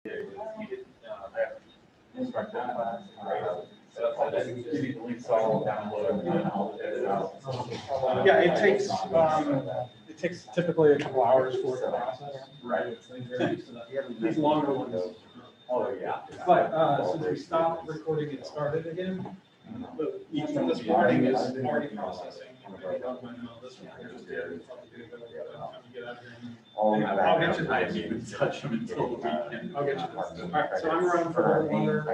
Yeah, it takes typically a couple hours for it to process. Right. These longer ones. Oh, yeah. But since we stopped recording, it started again. But each of this recording is already processing. I'll get you. I didn't even touch them until the weekend. I'll get you this. All right, so I'm around for a little longer.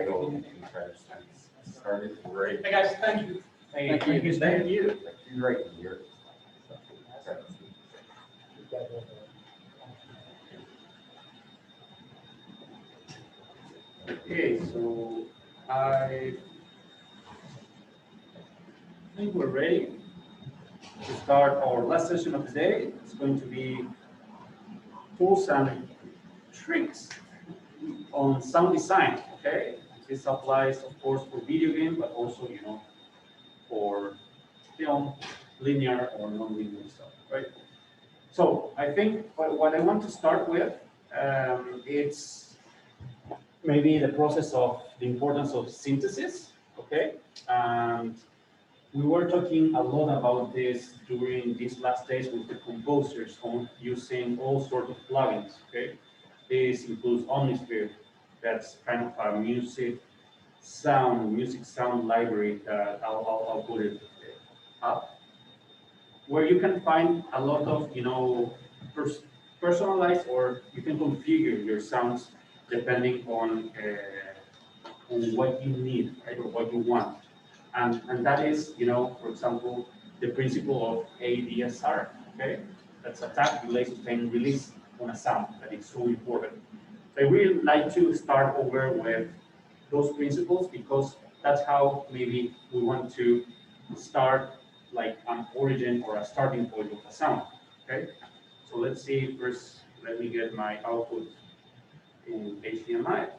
Started great. Hey guys, thank you. Thank you. Thank you. Great year. Okay, so I think we're ready to start our last session of the day. It's going to be tools and tricks on sound design. Okay, this applies, of course, for video game, but also, for film, linear or non-linear stuff, right? So I think what I want to start with, it's maybe the process of the importance of synthesis, okay? And we were talking a lot about this during these last days with the composers on using all sorts of plugins, okay? This includes Omnisphere, that's kind of a music sound library that I'll put it up, where you can find a lot of, personalized, or you can configure your sounds depending on what you need, right, or what you want. And that is, for example, the principle of ADSR, okay? That's attack, delay, sustain, release on a sound. That is so important. So I really like to start over with those principles because that's how maybe we want to start like an origin or a starting point of a sound, okay? So let's see, first, let me get my output in HDMI.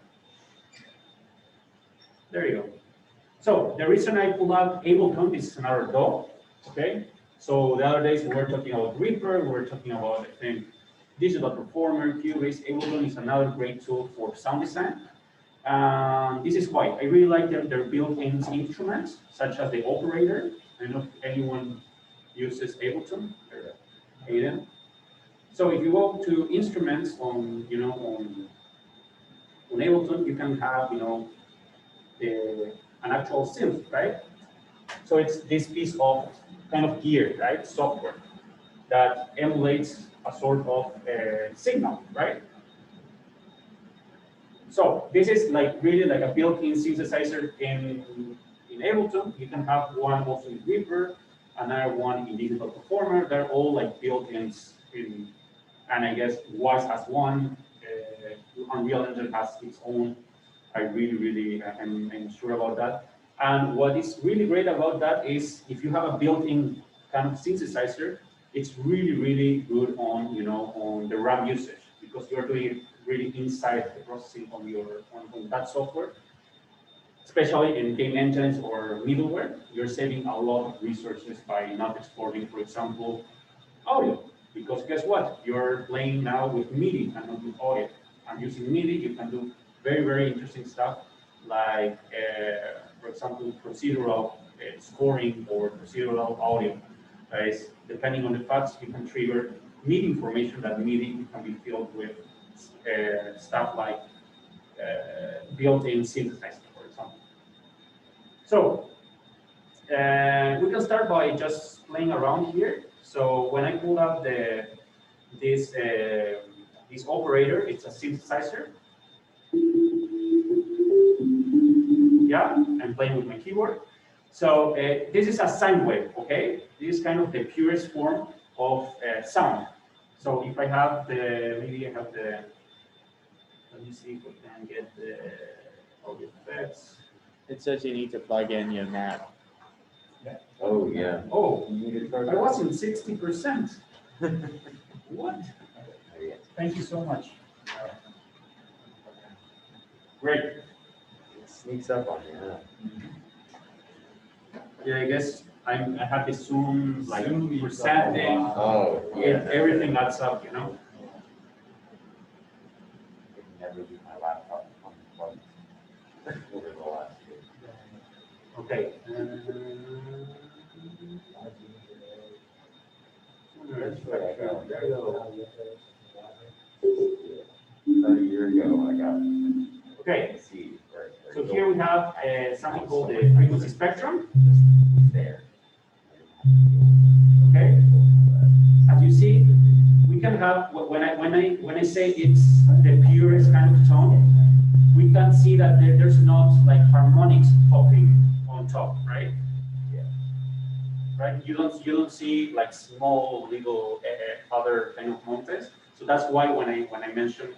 There you go. So the reason I pull out Ableton, this is another DAW, okay? So the other days we were talking about Reaper, we were talking about, I think, Digital Performer, Cubase. Ableton is another great tool for sound design. This is why I really like their built-in instruments, such as the operator. I don't know if anyone uses Ableton. Aiden. So if you go to instruments on Ableton, you can have an actual synth, right? So it's this piece of kind of gear, right? Software that emulates a sort of signal, right? So this is really like a built-in synthesizer in Ableton. You can have one also in Reaper, another one in Digital Performer. They're all like built-ins in, and I guess Wise has one. Unreal Engine has its own. I really am sure about that. And what is really great about that is if you have a built-in kind of synthesizer, it's really good on on the RAM usage because you're doing it really inside the processing on that software. Especially in game engines or middleware, you're saving a lot of resources by not exporting, for example, audio. Because guess what? You're playing now with MIDI and not with audio. And using MIDI, you can do very interesting stuff like, for example, procedural scoring or procedural audio. Depending on the facts, you can trigger MIDI information. That MIDI can be filled with stuff like built-in synthesizer, for example. So we can start by just playing around here. So when I pull up this operator, it's a synthesizer. Yeah, I'm playing with my keyboard. So this is a sine wave, okay? This is kind of the purest form of sound. So if I have maybe I have let me see if we can get the audio effects. It says you need to plug in your Mac. Oh, yeah. Oh, I was in 60%. What? Thank you so much. Great. It sneaks up on you, huh? Yeah, I guess I have the Zoom percentage. Oh, yeah. Everything adds up, I can never do my laptop. over the last year. Okay. About a year ago, I got Okay, a seed. so here we have something called the frequency spectrum. There. Okay, as you see, we can have when I say it's the purest kind of tone, we can see that there's not like harmonics popping on top, right? Yeah. Right. You don't see like small little other kind of montes. So that's why when I mention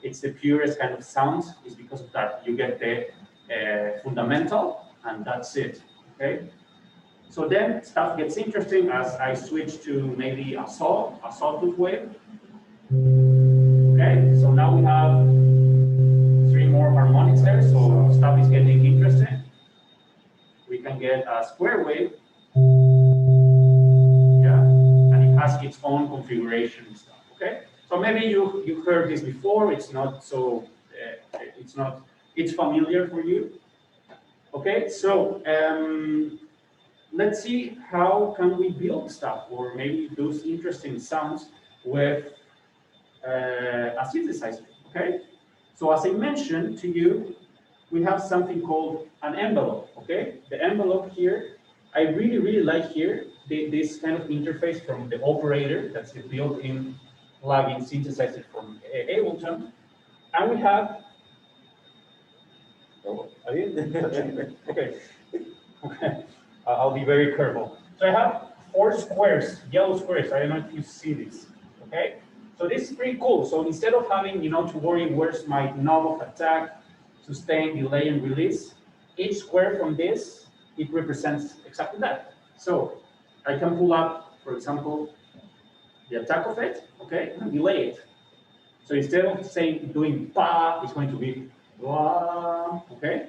it's the purest kind of sounds, is because of that. You get the fundamental, and that's it. Okay. So then stuff gets interesting as I switch to maybe a sawtooth wave. Okay, so now we have 3 more harmonics there, so stuff is getting interesting. We can get a square wave, yeah, and it has its own configuration and stuff. Okay, so maybe you heard this before. It's not so it's familiar for you. Okay, so let's see how can we build stuff or maybe those interesting sounds with a synthesizer, okay? So as I mentioned to you, we have something called an envelope, okay? The envelope here, I really like here, this kind of interface from the operator, that's the built-in plugin synthesizer from Ableton, and we have, oh, I didn't, okay. Okay, I'll be very careful. So I have 4 squares, yellow squares. I don't know if you see this. Okay, so this is pretty cool. So instead of having to worry where's my knob of attack, sustain, delay, and release, each square from this it represents exactly that. So I can pull up, for example, the attack of it. Okay, and delay it. So instead of saying doing ba, it's going to be blah. Okay.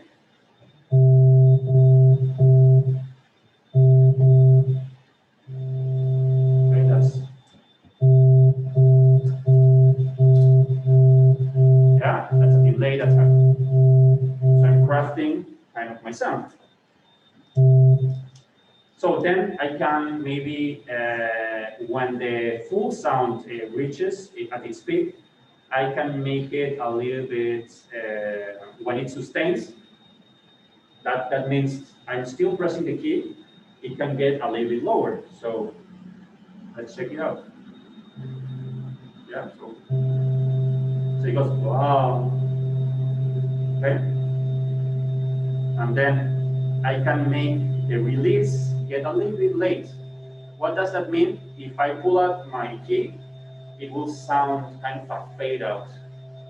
Yeah, that's a delayed attack. So I'm crafting kind of my sound. So then I can maybe, when the full sound reaches at its peak, I can make it a little bit, when it sustains, that means I'm still pressing the key, it can get a little bit lower. So let's check it out. Yeah, so it goes, wow. Okay. And then I can make the release get a little bit late. What does that mean? If I pull out my key, it will sound kind of a fade out,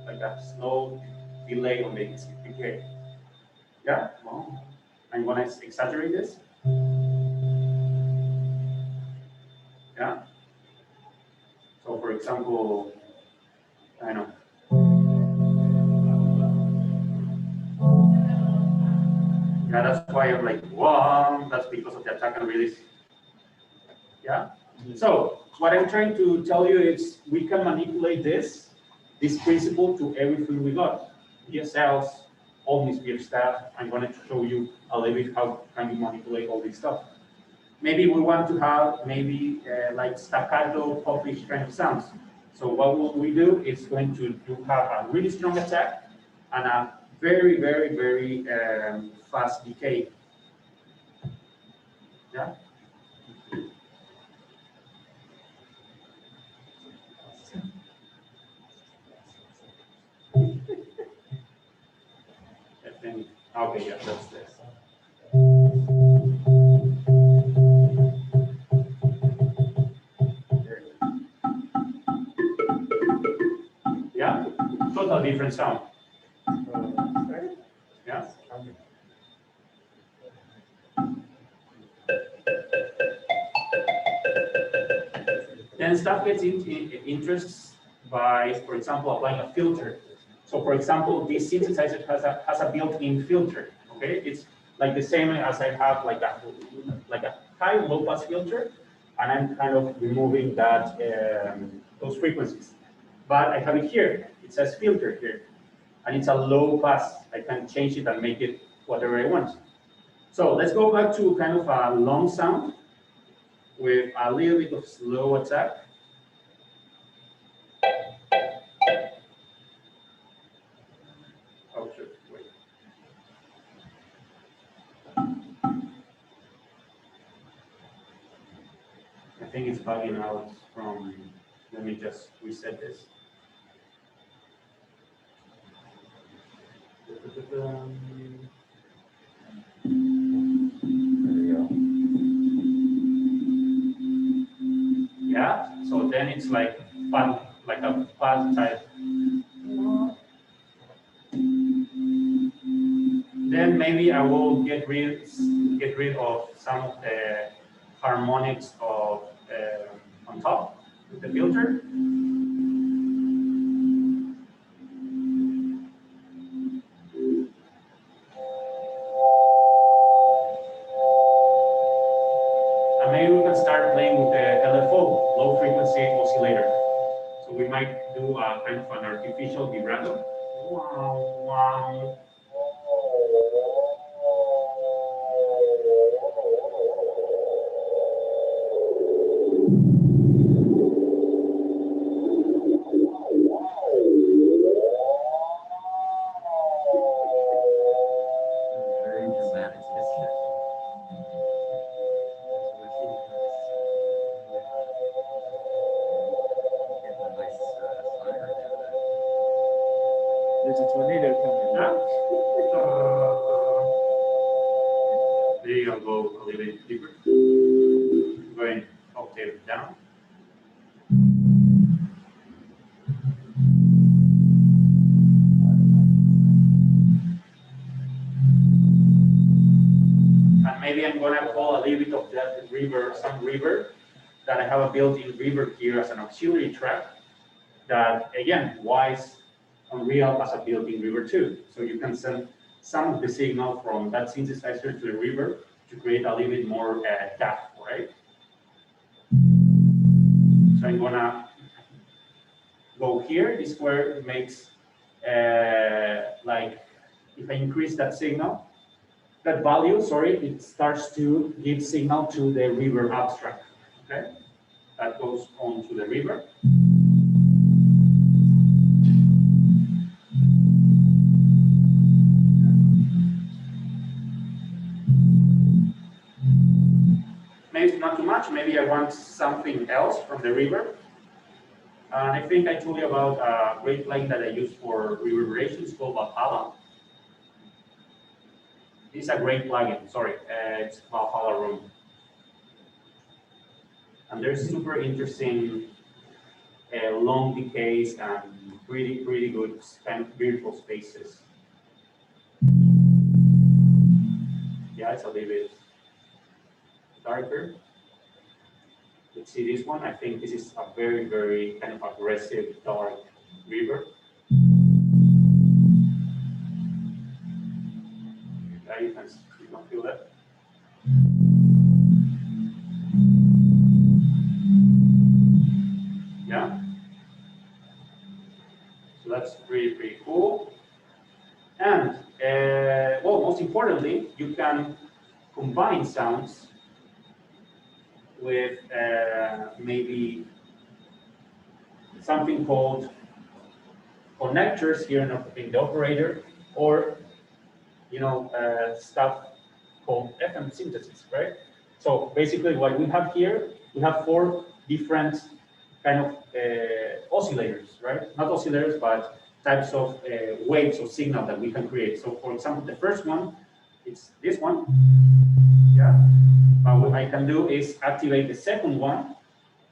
like a slow delay on the decay. Yeah? Well, I'm gonna exaggerate this. Yeah? So for example, I know. Yeah, that's why I'm like, wow, that's because of the attack and release. Yeah? So what I'm trying to tell you is we can manipulate this principle to everything we got. DSLs, Omnisphere stuff. I'm going to show you a little bit how can you manipulate all this stuff. Maybe we want to have like staccato, popish kind of sounds. So what we do is going to have a really strong attack and a very fast decay. Yeah. Okay, yeah, that's this. Yeah, total different sound. Yeah. Then stuff gets interests by, for example, applying a filter. So, for example, this synthesizer has a built-in filter. Okay, it's like the same as I have like a high low-pass filter, and I'm kind of removing that those frequencies. But I have it here. It says filter here, and it's a low pass. I can change it and make it whatever I want. So let's go back to kind of a long sound with a little bit of slow attack. Oh, sure, wait. I think it's bugging out from, let me just reset this. Yeah, so then it's like fun, like a fast type. Then maybe I will get rid of some of the harmonics of on top with the filter. And maybe we can start playing with the LFO, low frequency oscillator. So we might do a kind of an artificial vibrato. Wow, wow. Very dramatic. There's a tornado coming. Yeah. There you go, a little bit deeper. Going octave down. And maybe I'm gonna call a little bit of that reverb, some reverb, that I have a built-in reverb here as an auxiliary track. That again, Wise Unreal as a built-in reverb too. So you can send some of the signal from that synthesizer to the reverb to create a little bit more depth, right? So I'm gonna go here. This where it makes like if I increase that signal, that value, sorry, it starts to give signal to the reverb abstract. Okay, that goes on to the reverb. Maybe not too much, maybe I want something else from the reverb. And I think I told you about a great plugin that I use for reverberation. It's called Valhalla. It's a great plugin, sorry, it's Valhalla Room. And there's super interesting long decays and pretty good kind of virtual spaces. Yeah, it's a little bit darker. Let's see this one. I think this is a very kind of aggressive dark reverb. Yeah, you can feel that. Yeah. So that's pretty cool. And well, most importantly, you can combine sounds with maybe something called connectors here in the operator, or stuff called FM synthesis, right? So basically, what we have here, we have 4 different kind of oscillators, right? Not oscillators, but types of waves or signal that we can create. So, for example, the first one, it's this one, yeah. But what I can do is activate the second one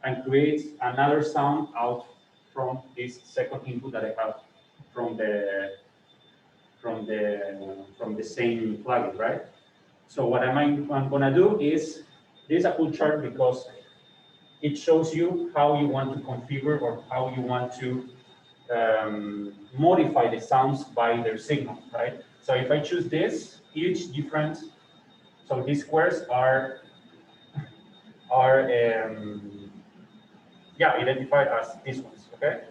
and create another sound out from this second input that I have from the same plugin, right? So what I'm gonna do is, this is a cool chart because it shows you how you want to configure or how you want to modify the sounds by their signal, right? So if I choose this, each different, so these squares are identified as these ones, okay?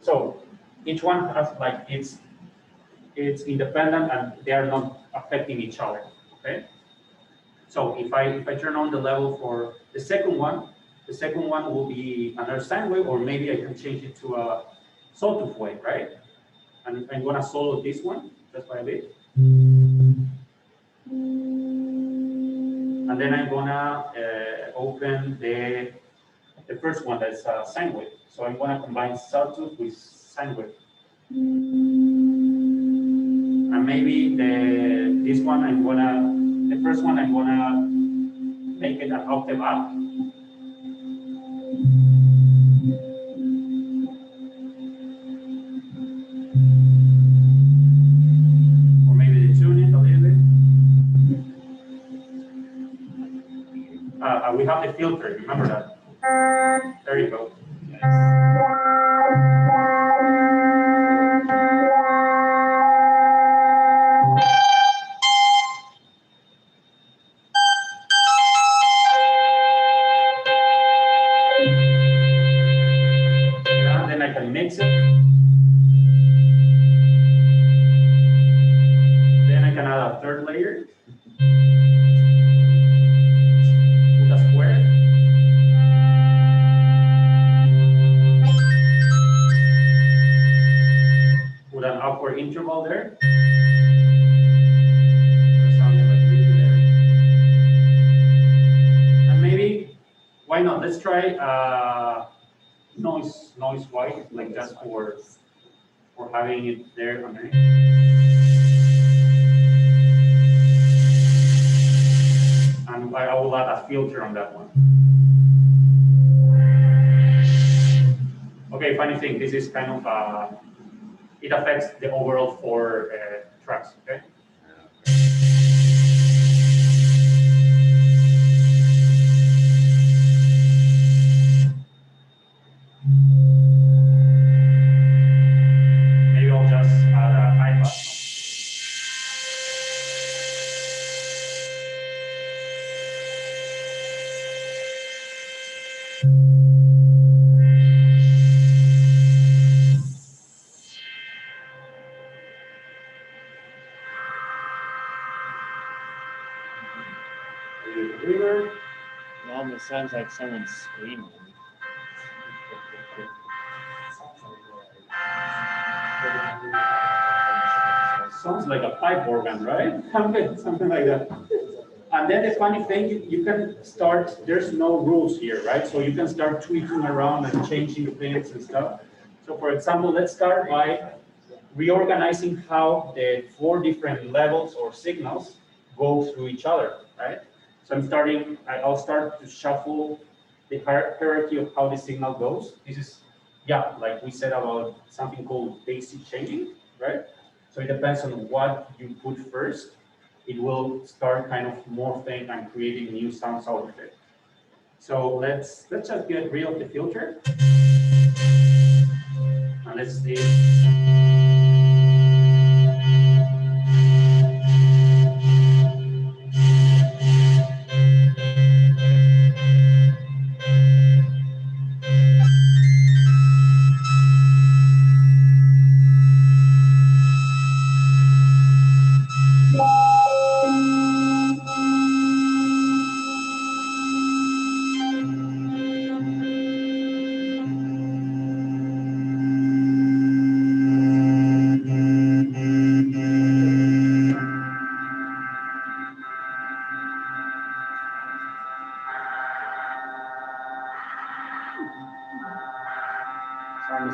So each one has like its it's independent and they are not affecting each other, okay? So if I turn on the level for the second one will be another sine wave, or maybe I can change it to a sawtooth wave, right? And I'm gonna solo this one just by a bit. And then I'm gonna open the first one, that's sine wave. So I'm gonna combine sawtooth with sine wave. And maybe the first one I'm gonna make it an octave up. Or maybe detune it a little bit. We have the filter, remember that. There you go. And then I can mix it. Then I can add a third layer. With a square. With an upward interval there. Something like this there. And maybe, why not? Let's try noise white, like just for having it there underneath. And I will add a filter on that one. Okay, funny thing, this is kind of it affects the overall 4 tracks, okay? Maybe I'll just add a high pass. Reverb. It almost sounds like someone's screaming. Sounds like a pipe organ, right? Something like that. And then the funny thing, you can start, there's no rules here, right? So you can start tweaking around and changing things and stuff. So for example, let's start by reorganizing how the 4 different levels or signals go through each other, right? So I'll start to shuffle the hierarchy of how the signal goes. This is, yeah, like we said about something called daisy chaining, right? So it depends on what you put first. It will start kind of morphing and creating new sounds out of it. So let's just get rid of the filter. And let's see.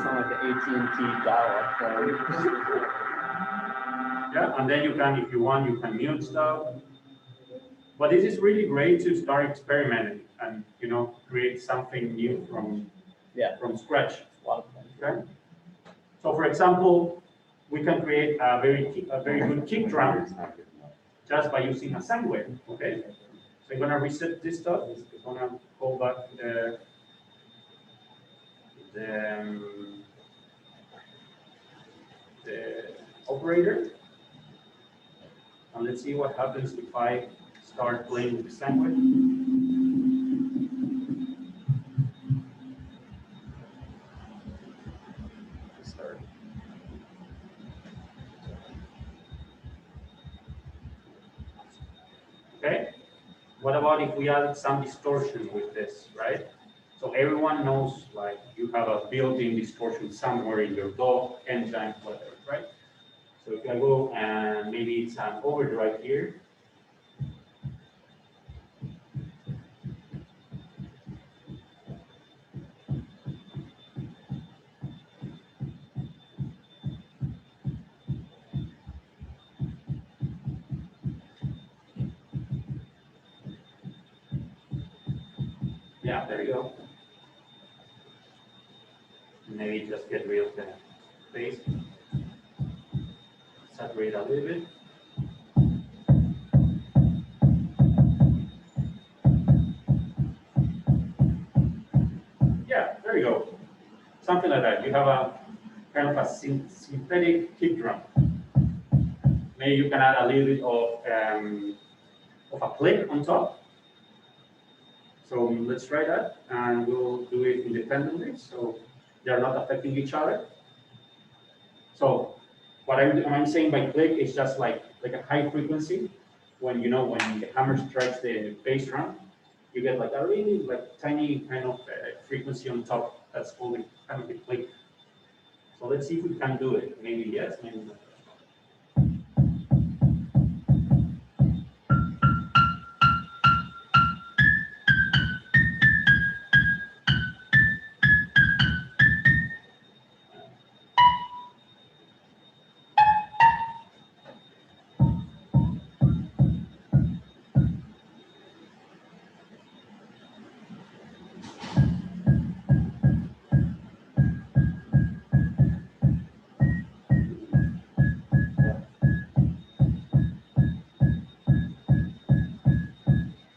Sound like the AT&T dial-up phone. Yeah, and then you can, if you want, you can mute stuff. But this is really great to start experimenting and, you know, create something new from scratch. Okay. So for example, we can create a very good kick drum just by using a sine wave. Okay. So I'm gonna reset this stuff. I'm gonna go back to the operator. And let's see what happens if I start playing with the sine wave. Okay. What about if we add some distortion with this, right? So everyone knows, like, you have a built-in distortion somewhere in your DAW, engine, whatever, right? So if I go and maybe it's an overdrive here. Yeah, there you go. Maybe just get rid of the bass. Saturate a little bit. Yeah, there you go. Something like that. You have a kind of a synthetic kick drum. Maybe you can add a little bit of a click on top. So let's try that, and we'll do it independently, so they're not affecting each other. So what I'm saying by click is just like a high frequency. When when the hammer strikes the bass drum, you get like a really tiny kind of frequency on top. That's called kind of the click. So let's see if we can do it. Maybe yes, maybe not.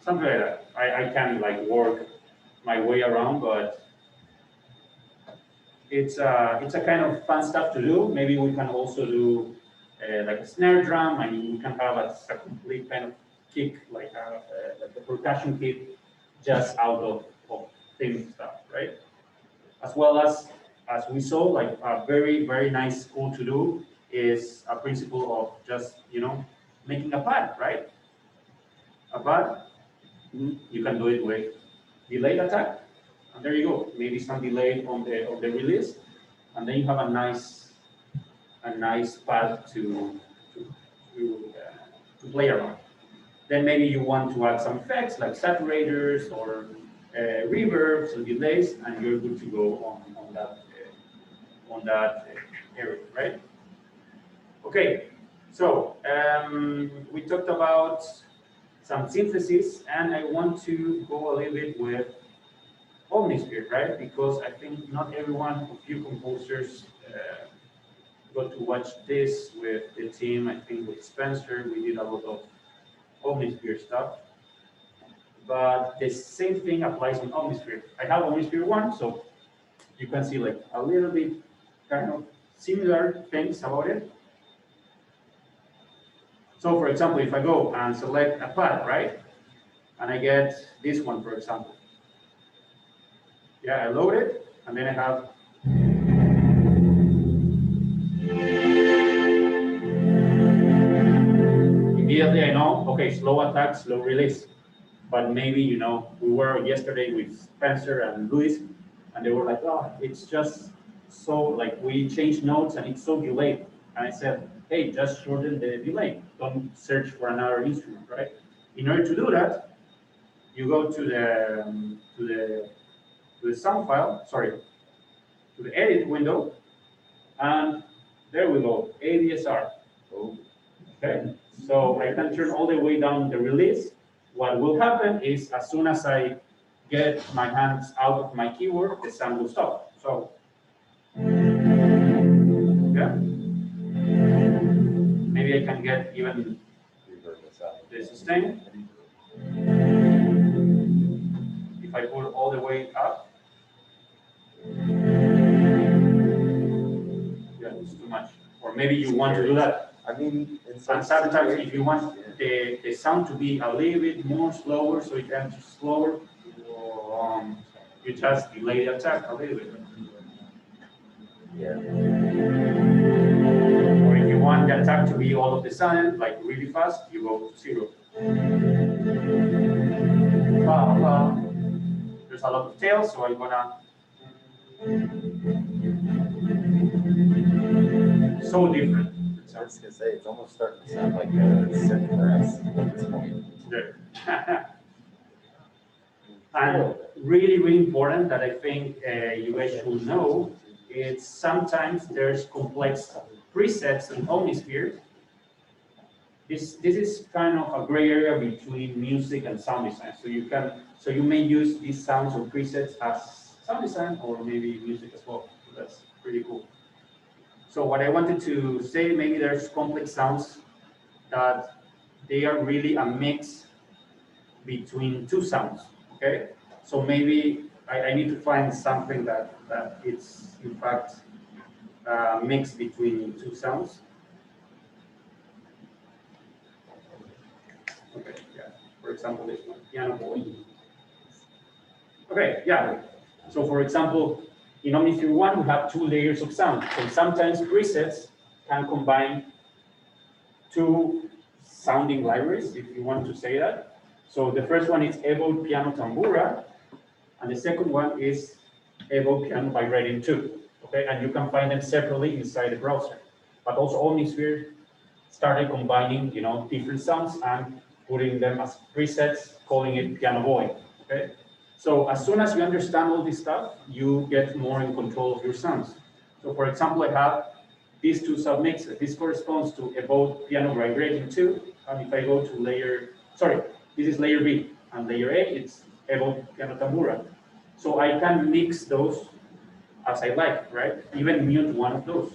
Something like that. I can work my way around, but it's a kind of fun stuff to do. Maybe we can also do like a snare drum, and we can have a complete kind of kick, like the percussion kick, just out of thin stuff, right? As well as we saw, like a very, very nice tool to do is a principle of just making a pad, right? A pad. You can do it with delayed attack, and there you go. Maybe some delay on the release, and then you have a nice pad to play around. Then maybe you want to add some effects like saturators or reverbs or delays, and you're good to go on that area, right? Okay, so we talked about some synthesis, and I want to go a little bit with Omnisphere, right? Because I think not everyone of you composers got to watch this with the team. I think with Spencer, we did a lot of Omnisphere stuff. But the same thing applies on Omnisphere. I have Omnisphere 1, so you can see like a little bit kind of similar things about it. So for example, if I go and select a pad, right? And I get this one, for example. Yeah, I load it, and then I have immediately I know, okay, slow attack, slow release. But maybe, we were yesterday with Spencer and Luis, and they were like, oh, it's just so, like, we changed notes and it's so delayed. And I said, hey, just shorten the delay. Don't search for another instrument, right? In order to do that, you go to the sound file, to the edit window, and there we go, ADSR. Okay, so I can turn all the way down the release. What will happen is as soon as I get my hands out of my keyboard, the sound will stop. So, yeah. Maybe I can get even the sustain. If I pull all the way up, yeah, it's too much. Or maybe you want to do that. I mean, And sometimes if you want the sound to be a little bit more slower, so it can be slower, you just delay the attack a little bit. Yeah. Or if you want the attack to be all of the sudden, like really fast, you go to 0. There's a lot of tails, so I'm gonna. So different. I was gonna say, it's almost starting to sound like a circular at this point. Yeah. And really important that I think you guys should know, it's sometimes there's complex presets in Omnisphere. This is kind of a gray area between music and sound design. So you may use these sounds or presets as sound design or maybe music as well. So that's pretty cool. So what I wanted to say, maybe there's complex sounds that they are really a mix between two sounds, okay? So maybe I need to find something that it's in fact a mix between two sounds. Okay, yeah, for example, this one, piano boy. Okay, yeah, so for example, in Omnisphere 1, we have 2 layers of sound. So sometimes presets can combine 2 sounding libraries, if you want to say that. So the first one is Evo Piano Tambura, and the second one is Evo Piano by Reading 2. Okay, and you can find them separately inside the browser. But also Omnisphere started combining, different sounds and putting them as presets, calling it Piano Boy. Okay, so as soon as you understand all this stuff, you get more in control of your sounds. So for example, I have these 2 submixes. This corresponds to Evo Piano by Reading 2, and if I go to this is layer B, and layer A, it's Evo Piano Tambura. So I can mix those as I like, right? Even mute one of those.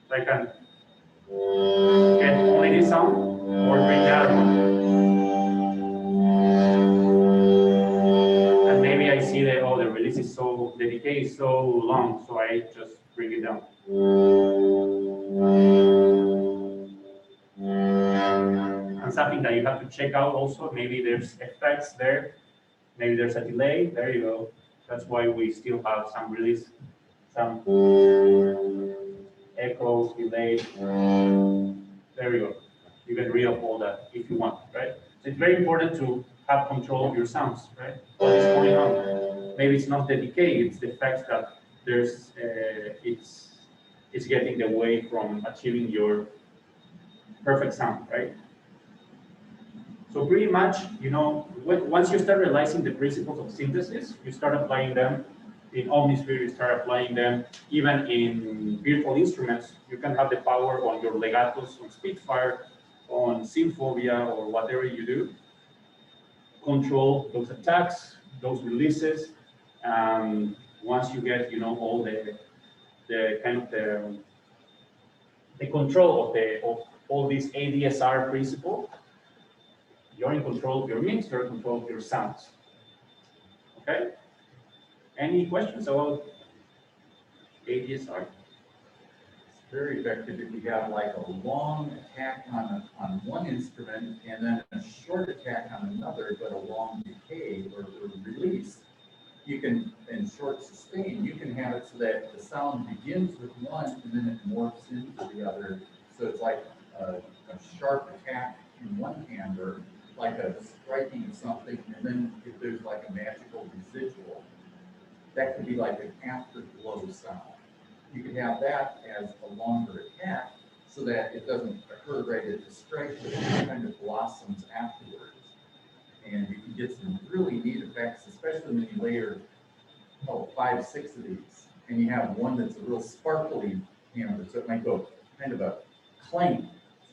So I can get only this sound or bring the other one. And maybe I see that, the release is the decay is so long, so I just bring it down. And something that you have to check out also, maybe there's effects there, maybe there's a delay, there you go. That's why we still have some release, some echoes, delay. There we go. You can read up all that if you want, right? So it's very important to have control of your sounds, right? What is going on? Maybe it's not the decay, it's the fact that there's it's getting away from achieving your perfect sound, right? So pretty much, once you start realizing the principles of synthesis, you start applying them in Omnisphere, you start applying them even in virtual instruments. You can have the power on your legatos, on Spitfire, on Symphobia, or whatever you do. Control those attacks, those releases. Once you get, all the kind of the control of all these ADSR principle, you're in control of your mix, you're in control of your sounds. Okay? Any questions about ADSR? It's very effective if you have like a long attack on one instrument and then a short attack on another, but a long decay or release. You can, and short sustain, you can have it so that the sound begins with one and then it morphs into the other. So it's like a sharp attack in one timbre, like a striking of something, and then if there's like a magical residual, that could be like an afterglow sound. You can have that as a longer attack so that it doesn't occur right at the strike, but it kind of blossoms afterwards. And you can get some really neat effects, especially when you layer 5, 6 of these, and you have one that's a real sparkly timbre, so it might go kind of a clank,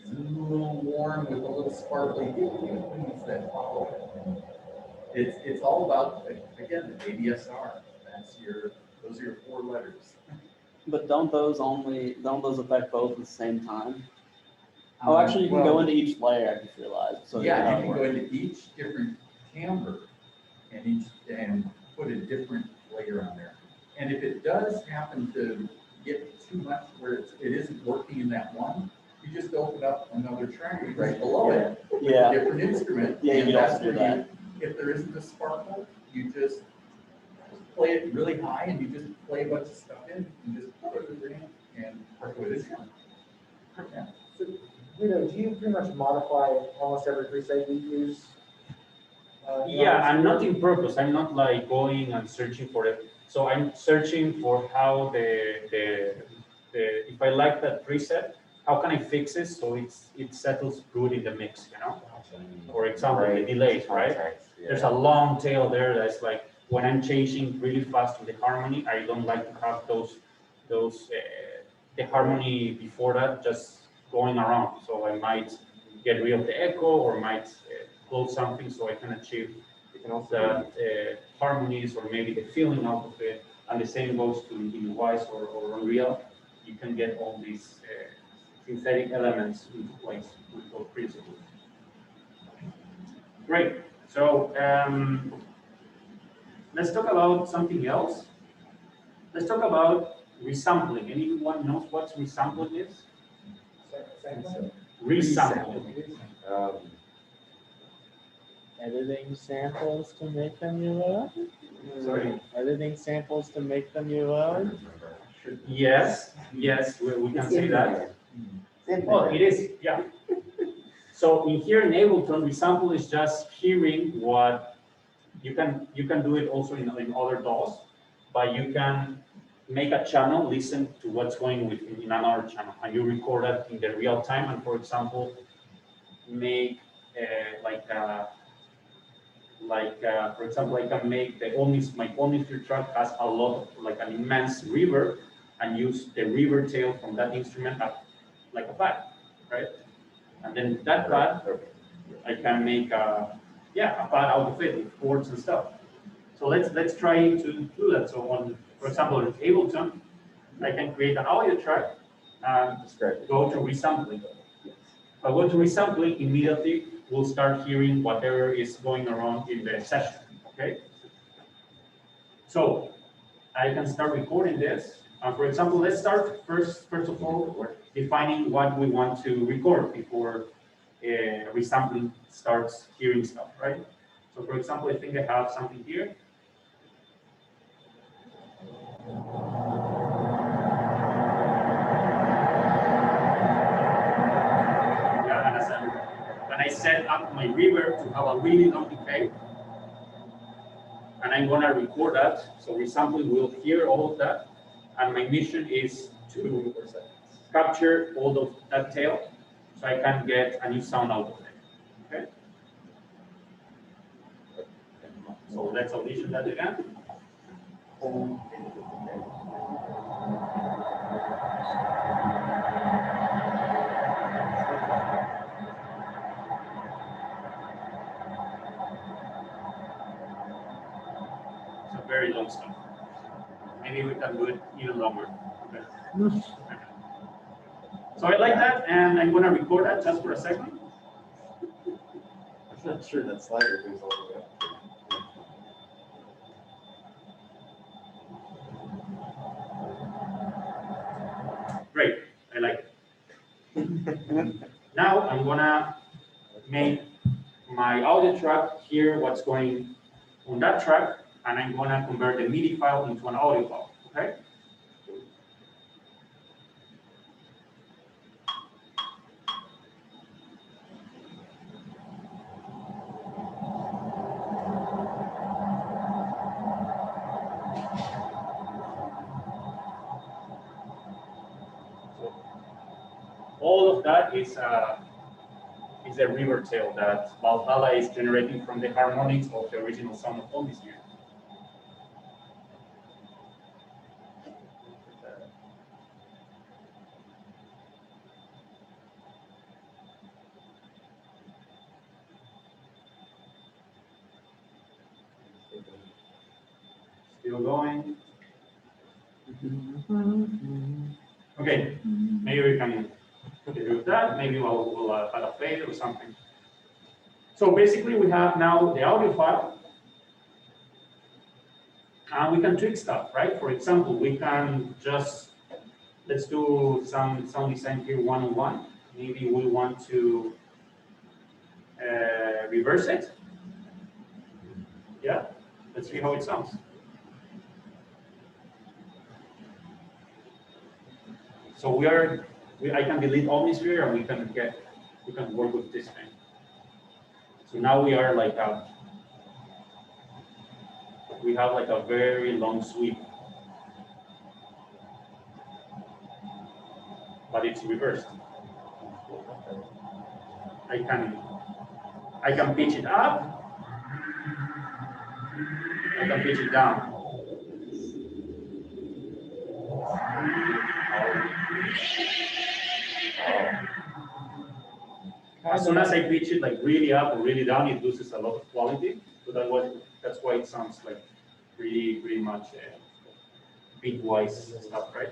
a little warm with a little sparkly things that follow it. It's all about, again, the ADSR. Those are your 4 letters. But don't those affect both at the same time? Oh, actually, you can go into each layer, I just realized. So yeah, you can go into each different timbre and put a different layer on there. And if it does happen to get too much where it isn't working in that one, you just open up another track right below it with a different instrument. Yeah, you don't have to do that. If there isn't a sparkle, you just play it really high and you just play a bunch of stuff in and just put it in. and work with it. Yeah. So, Guido, do you pretty much modify almost every preset you use? Yeah, I'm not in purpose. I'm not like going and searching for it. So I'm searching for how the if I like that preset, how can I fix it so it settles good in the mix, you know? For example, the delays, right? There's a long tail there that's like when I'm changing really fast in the harmony, I don't like to have the harmony before that just going around. So I might get rid of the echo or might close something so I can achieve that harmonies or maybe the feeling out of it. And the same goes to in Wise or Unreal. You can get all these synthetic elements into place with those principles. Great. So let's talk about something else. Let's talk about resampling. Anyone knows what resampling is? Resampling. Editing samples to make them your own? Sorry. Editing samples to make them your own? Yes, we can say that. Well, it is, yeah. So in here in Ableton, resample is just hearing what you can do it also in other DAWs, but you can make a channel, listen to what's going within in another channel, and you record that in the real time. And for example, make for example, I can make my Omnisphere track has a lot of like an immense reverb, and use the reverb tail from that instrument like a pad, right? And then that pad, I can make a pad out of it with chords and stuff. So let's try to do that. So for example, in Ableton, I can create an audio track and go to resampling. If I go to resampling, immediately we'll start hearing whatever is going around in the session, okay? So I can start recording this. For example, let's start first of all, defining what we want to record before resampling starts hearing stuff, right? So for example, I think I have something here. And I set up my reverb to have a really long decay. And I'm gonna record that. So resampling will hear all of that. And my mission is to capture all of that tail so I can get a new sound out of it. Okay? So let's audition that again. It's a very long stuff. Maybe we can do it even longer. Okay. So I like that, and I'm going to record that just for a second. I'm not sure that slider goes all the way up. Great, I like it. Now I'm going to make my audio track hear what's going on that track, and I'm going to convert the MIDI file into an audio file, okay? So all of that is a river tail that Valhalla is generating from the harmonics of the original sound of Omnisphere. Still going. Okay, maybe we can do that. Maybe we'll add a fade or something. So basically, we have now the audio file, and we can tweak stuff, right? For example, we can just let's do some sound design here 101. Maybe we want to reverse it. Yeah, let's see how it sounds. So I can delete Omnisphere and we can work with this thing. So now we are like we have like a very long sweep, but it's reversed. I can pitch it up, I can pitch it down. As soon as I pitch it like really up or really down, it loses a lot of quality. So that's why it sounds like pretty much beat-wise stuff, right?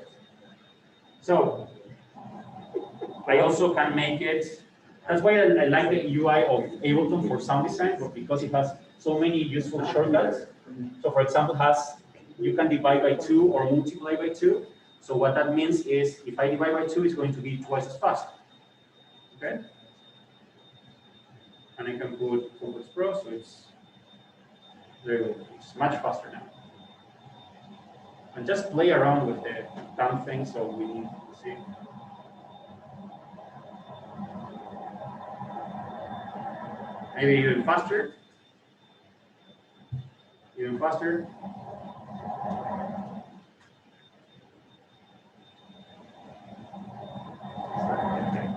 So I also can make it. That's why I like the UI of Ableton for sound design, because it has so many useful shortcuts. So for example, you can divide by 2 or multiply by 2. So what that means is if I divide by 2, it's going to be twice as fast. Okay? And I can put Complex Pro, so it's very good. It's much faster now. And just play around with the down thing so we need to see. Maybe even faster. Even faster.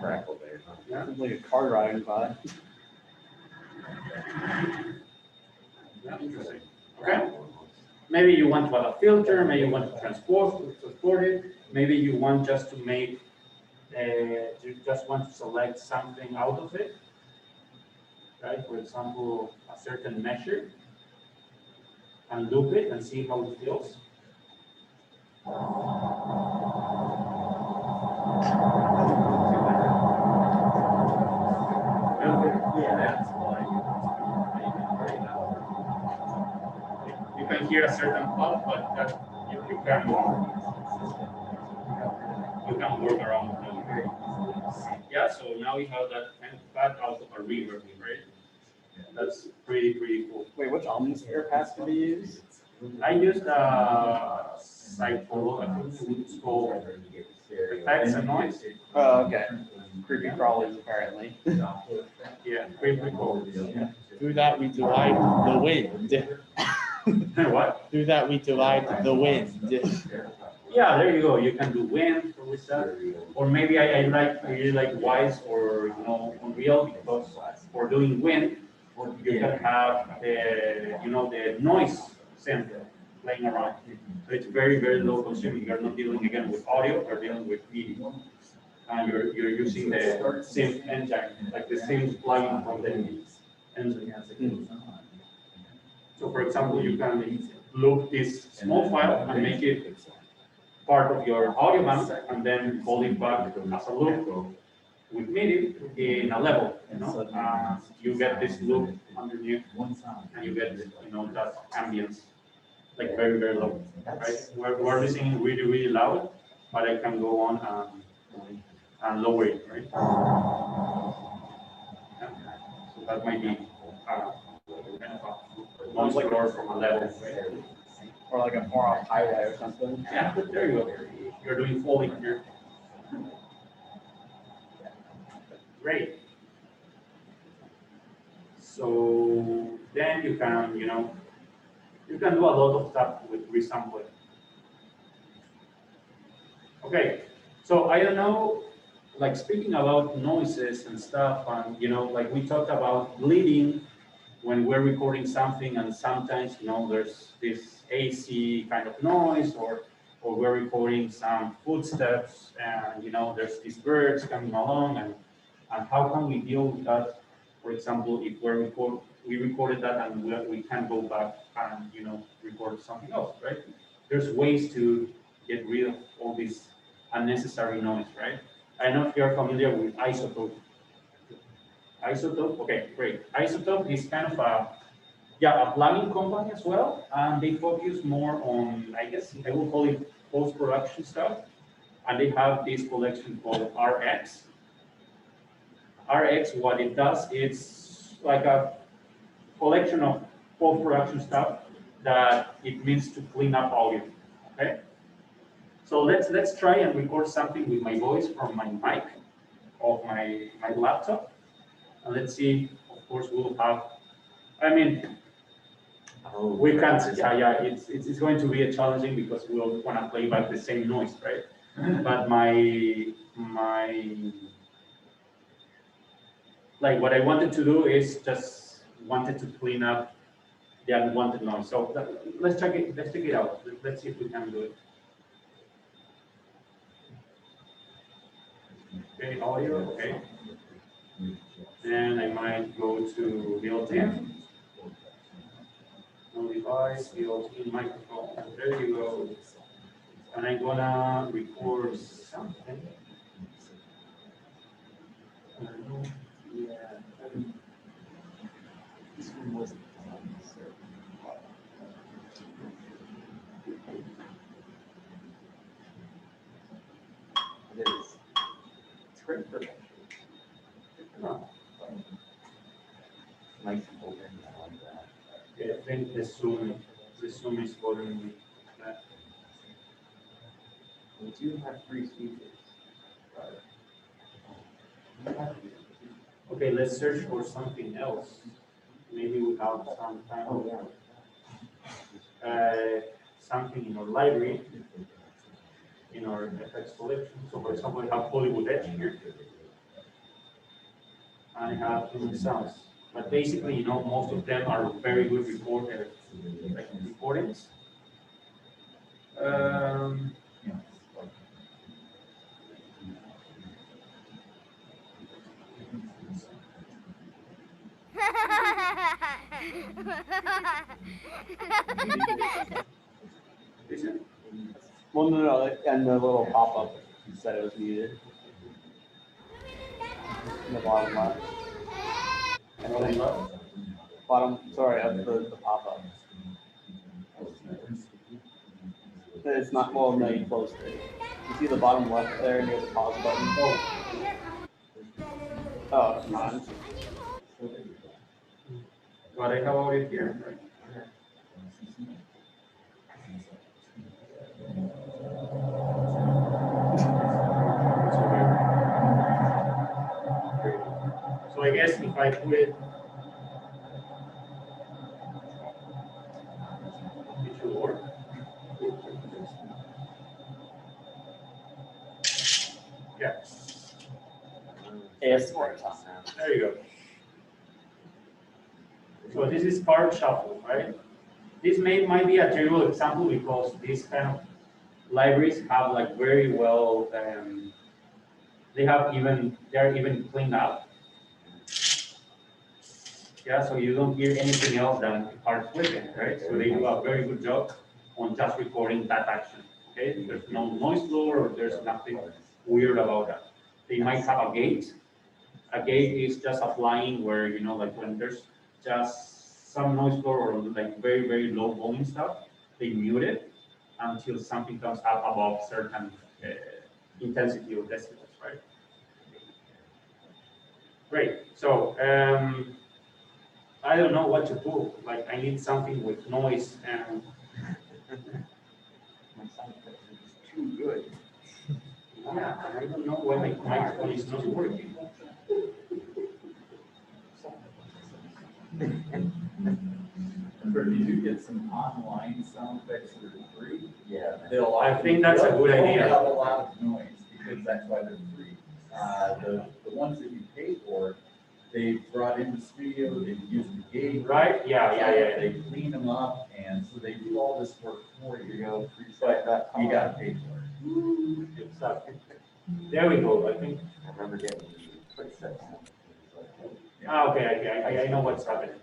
Crackle there. Yeah. Sounds like a car riding by. Yeah, interesting. Okay. Maybe you want to add a filter, maybe you want to transport it, maybe you want just to make, you just want to select something out of it, right? For example, a certain measure, and loop it and see how it feels. Yeah, that's why. You can hear a certain pulse, but that you can work around with it. Yeah, so now we have that kind of fat out of a reverb, right? That's pretty cool. Wait, which Omnisphere pass did you use? I used Cycle, I think it's called Effects and Noise. Oh, okay. Creepy crawlies, apparently. Yeah, pretty cool. Through that we divide the wind. What? Through that we divide the wind. Yeah, there you go. You can do wind with that, or maybe I really like Wise or Unreal, because for doing wind, you can have the noise center playing around. So it's very low consuming. You're not dealing again with audio. You're dealing with video, and you're using the same engine, like the same plugin from the engine. So for example, you can loop this small file and make it part of your audio band, and then call it back as a loop with MIDI in a level. You get this loop underneath, and you get that ambience, like very low. Right? We're listening really loud, but I can go on and lower it, right? Yeah. So that might be kind of a noise floor from a level, right? Or like a far off highway or something. Yeah, there you go. You're doing Foley here. Great. So then you can, you can do a lot of stuff with resampling. Okay, so I don't know, like speaking about noises and stuff, and like we talked about bleeding when we're recording something, and sometimes there's this AC kind of noise, or we're recording some footsteps, and there's these birds coming along, and how can we deal with that? For example, if we recorded that and we can go back and record something else, right? There's ways to get rid of all this unnecessary noise, right? I don't know if you're familiar with Isotope. Isotope, okay, great. Isotope is kind of a plugin company as well, and they focus more on, I guess I will call it post-production stuff, and they have this collection called RX. RX, what it does, it's like a collection of post-production stuff that it means to clean up audio, okay? So let's try and record something with my voice from my mic of my laptop, and let's see. Of course, we'll have. I mean, we can't. Yeah, it's going to be a challenging because we'll want to play back the same noise, right? But my like what I wanted to do is just wanted to clean up the unwanted noise. So let's check it. Let's check it out. Let's see if we can do it. Okay, audio. Okay. And I might go to built-in. No device, built-in microphone. There you go. And I'm gonna record something. Yeah. This one wasn't. It is. It's great for that. No. Nice and open, I like that. Yeah, I think the zoom is bothering me. We do have 3 speakers. Okay, let's search for something else. Maybe we have some kind of something in our library, in our effects collection. So for example, I have Hollywood Edge here. I have human sounds. But basically, you know, most of them are very good recordings. Is it? Well, no, and the little pop-up said it was muted. In the bottom left. And then bottom, sorry, of the pop-up. It's not, well, no, you closed it. You see the bottom left there near the pause button? Oh, come on. But I have it here, right? So I guess if I put it, it should work. Yeah. ASMR time. There you go. So this is card shuffle, right? This might be a trivial example because these kind of libraries have like very well, they're even cleaned up. Yeah, so you don't hear anything else than card flipping, right? So they do a very good job on just recording that action. Okay, there's no noise floor or there's nothing weird about that. They might have a gate. A gate is just applying where, you know, like when there's just some noise floor or like very, very low volume stuff, they mute it until something comes up above certain intensity or decibels, right? Great. So I don't know what to do. Like I need something with noise and My sound effects are just too good. yeah, I don't know why my microphone is not working. But you do get some online sound effects that are free. Yeah. They'll I think that's a good they'll idea. have a lot of noise because that's why they're free. The ones that you pay for, they brought in the studio, they use the gate. Right? Yeah. They clean them up, and so they do all this work for you, but you gotta pay for it. Exactly. There we go. I think. I remember getting quick set. Okay. I know what's happening.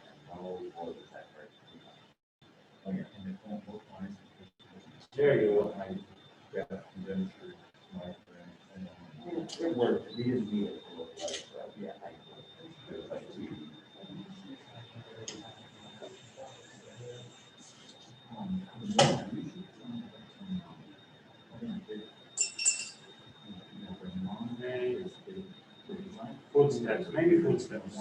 Oh, yeah, and it won't work on it. There you go. Yeah, condenser, microphone, It worked. We didn't need it to look like, but yeah. Footsteps, maybe footsteps.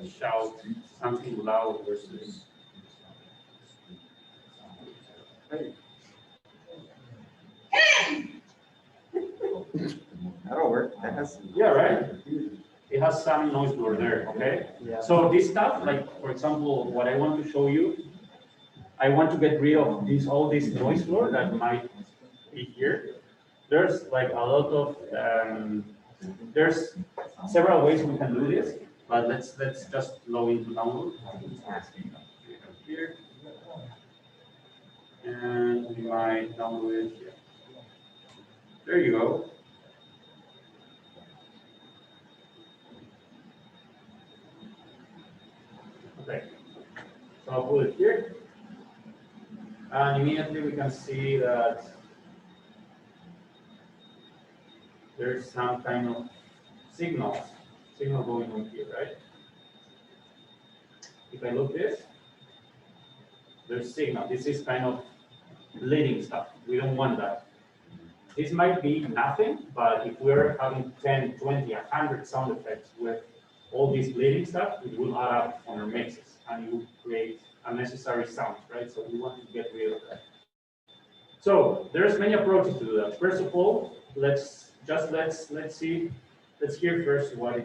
shout something loud versus. That'll work. That has. Yeah, right. It has some noise blur there, okay? Yeah. So this stuff, like for example, what I want to show you, I want to get rid of all this noise blur that might be here. There's like a lot of there's several ways we can do this, but let's just log into download. Here. And we might download it here. There you go. Okay. So I'll put it here. And immediately we can see that there's some kind of signal going on here, right? If I look this, there's signal. This is kind of bleeding stuff. We don't want that. This might be nothing, but if we're having 10, 20, 100 sound effects with all this bleeding stuff, it will add up on our mixes and it will create unnecessary sounds, right? So we want to get rid of that. So there's many approaches to do that. First of all, let's hear first what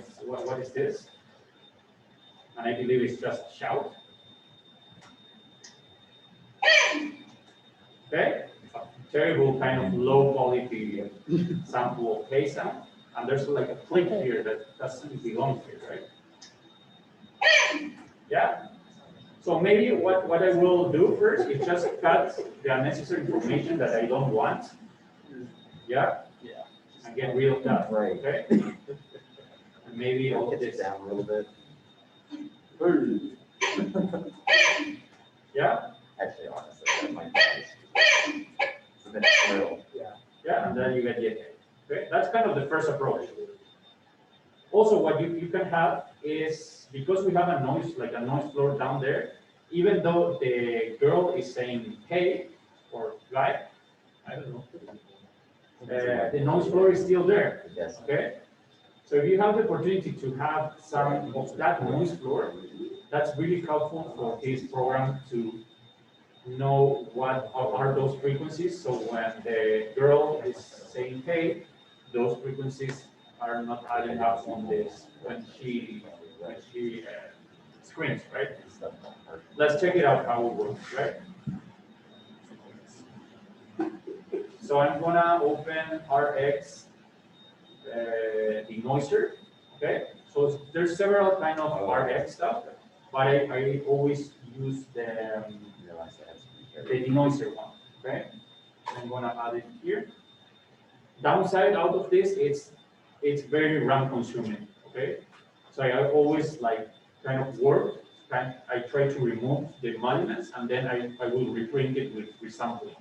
is this, and I believe it's just shout. Okay, a terrible kind of low quality sample of bass sound, and there's like a click here that doesn't belong here, right? Yeah. So maybe what I will do first is just cut the unnecessary information that I don't want. Yeah. Yeah. And get rid of that. Right. Okay. And maybe all Get this. it down a little bit. Yeah. Actually, honestly, that might be nice. It's a bit shrill. Yeah. And then you get the effect. Okay. That's kind of the first approach. Also, what you can have is, because we have a noise floor down there, even though the girl is saying hey or guy, I don't know, the noise floor is still there. Yes. Okay. So if you have the opportunity to have some of that noise floor, that's really helpful for this program to know what are those frequencies. So when the girl is saying hey, those frequencies are not adding up on this when she screams, right? Let's check it out how it works, right? So I'm gonna open RX Denoiser, okay? So there's several kind of RX stuff, but I always use the denoiser one, okay? I'm gonna add it here. Downside out of this, it's very RAM consuming, okay? So I always like kind of I try to remove the modules and then I will reprint it with resampling.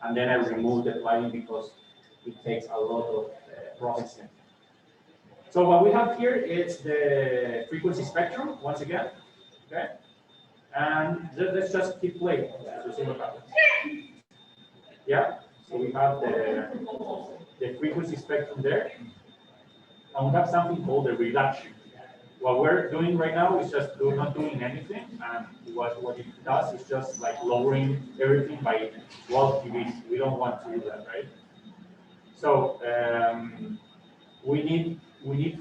And then I remove the plugin because it takes a lot of processing. So what we have here is the frequency spectrum, once again, okay? And let's just keep playing to see what happens. Yeah, so we have the frequency spectrum there. And we have something called the reduction. What we're doing right now is just not doing anything, and what it does is just like lowering everything by 12 dBs. We don't want to do that, right? So we need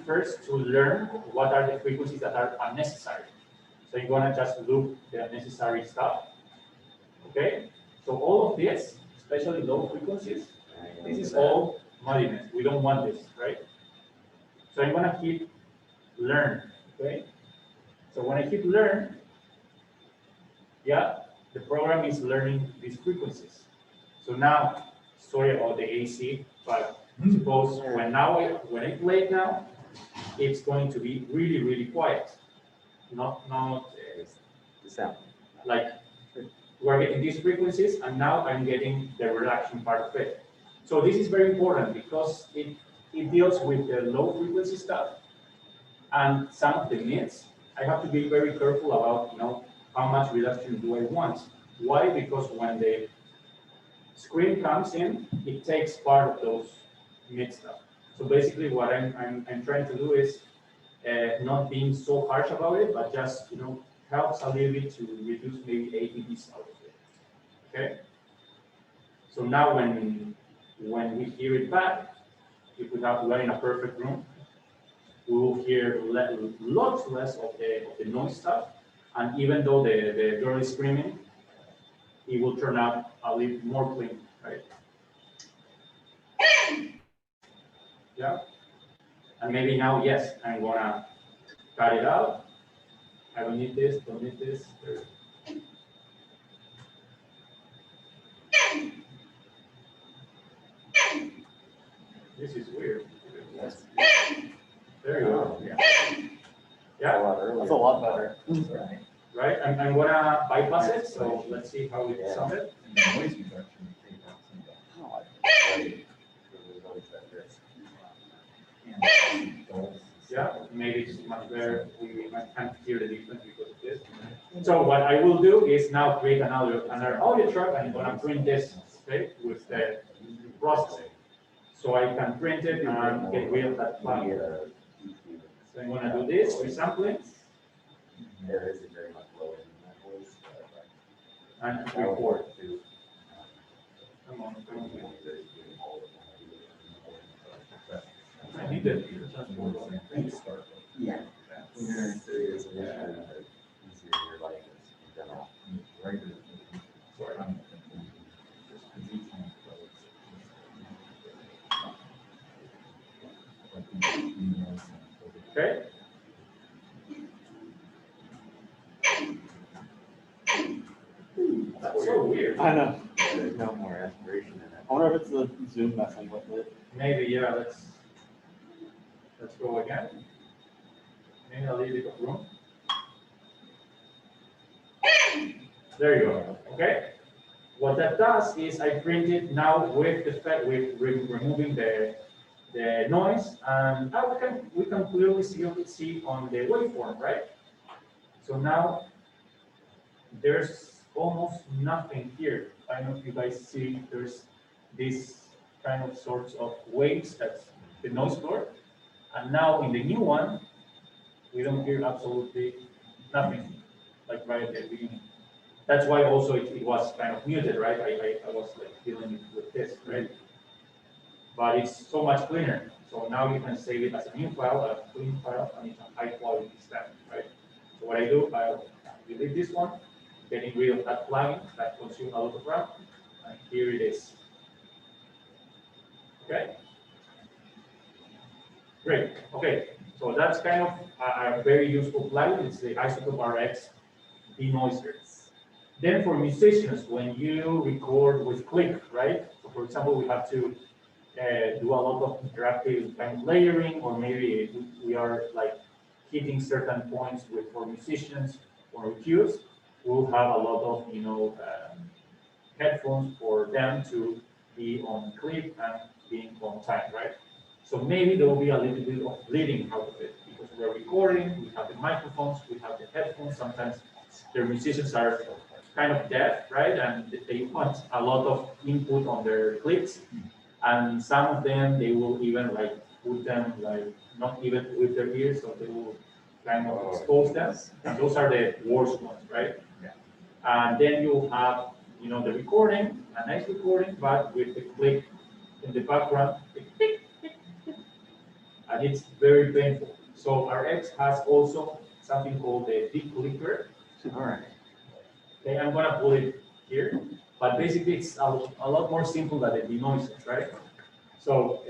first to learn what are the frequencies that are unnecessary. So you're gonna just loop the unnecessary stuff. Okay? So all of this, especially low frequencies, this is all muddiness. We don't want this, right? So I'm gonna keep learn. Okay? So when I hit learn, yeah, the program is learning these frequencies. So now, sorry about the AC, but suppose when I play it now, it's going to be really, really quiet. Not Sound. like we're getting these frequencies, and now I'm getting the reduction part of it. So this is very important because it deals with the low frequency stuff. And some of the mids, I have to be very careful about, how much reduction do I want? Why? Because when the screen comes in, it takes part of those mid stuff. So basically, what I'm trying to do is not being so harsh about it, but just, helps a little bit to reduce maybe 80 dBs out of it. Okay? So now when we hear it back, if we are in a perfect room, we will hear lots less of the noise stuff. And even though the girl is screaming, it will turn out a little more clean, right? Yeah. And maybe now, yes, I'm gonna cut it out. I don't need this, don't need this. This is weird. There you go. Yeah. Yeah. That's a lot better. Right. I'm gonna bypass it. So let's see how it sounded. And the noise reduction, take out some of that. I don't like Yeah, maybe it's much better. We can't hear the difference because of this. So what I will do is now create another audio track, and I'm gonna print this, okay, with the processing. So I can print it and get rid of that flag. So I'm gonna do this, resampling, There is a very much lower in that voice. and record. Come on, come on. I need it. Yeah. There is a easier your life is in general. Okay. That's so weird. I know. There's no more aspiration in it. I wonder if it's the Zoom messing with it. Maybe, yeah, let's go again. Maybe a little bit of room. There you go. Okay. What that does is I print it now with the fact with removing the noise, and now we can clearly see on the waveform, right? So now there's almost nothing here. I don't know if you guys see there's this kind of sorts of waves, that's the noise floor. And now in the new one, we don't hear absolutely nothing, like right at the beginning. That's why also it was kind of muted, right? I was like dealing with this, right? But it's so much cleaner. So now you can save it as a new file, a clean file, and it's a high quality stuff, right? So what I do, I'll delete this one, getting rid of that plugin that consumes a lot of RAM, and here it is. Okay. Great. Okay. So that's kind of a very useful plugin. It's the Isotope RX Denoiser. Then for musicians, when you record with click, right? So for example, we have to do a lot of interactive kind of layering, or maybe we are like hitting certain points for musicians or cues. We'll have a lot of headphones for them to be on click and being on time, right? So maybe there will be a little bit of bleeding out of it because we're recording, we have the microphones, we have the headphones. Sometimes the musicians are kind of deaf, right? And they want a lot of input on their clicks. And some of them, they will even like put them like not even with their ears, so they will kind of expose them. And those are the worst ones, right? Yeah. And then you'll have, the recording, a nice recording, but with the click in the background, and it's very painful. So RX has also something called the declicker. All right. Okay, I'm gonna pull it here, but basically it's a lot more simple than the denoisers, right? So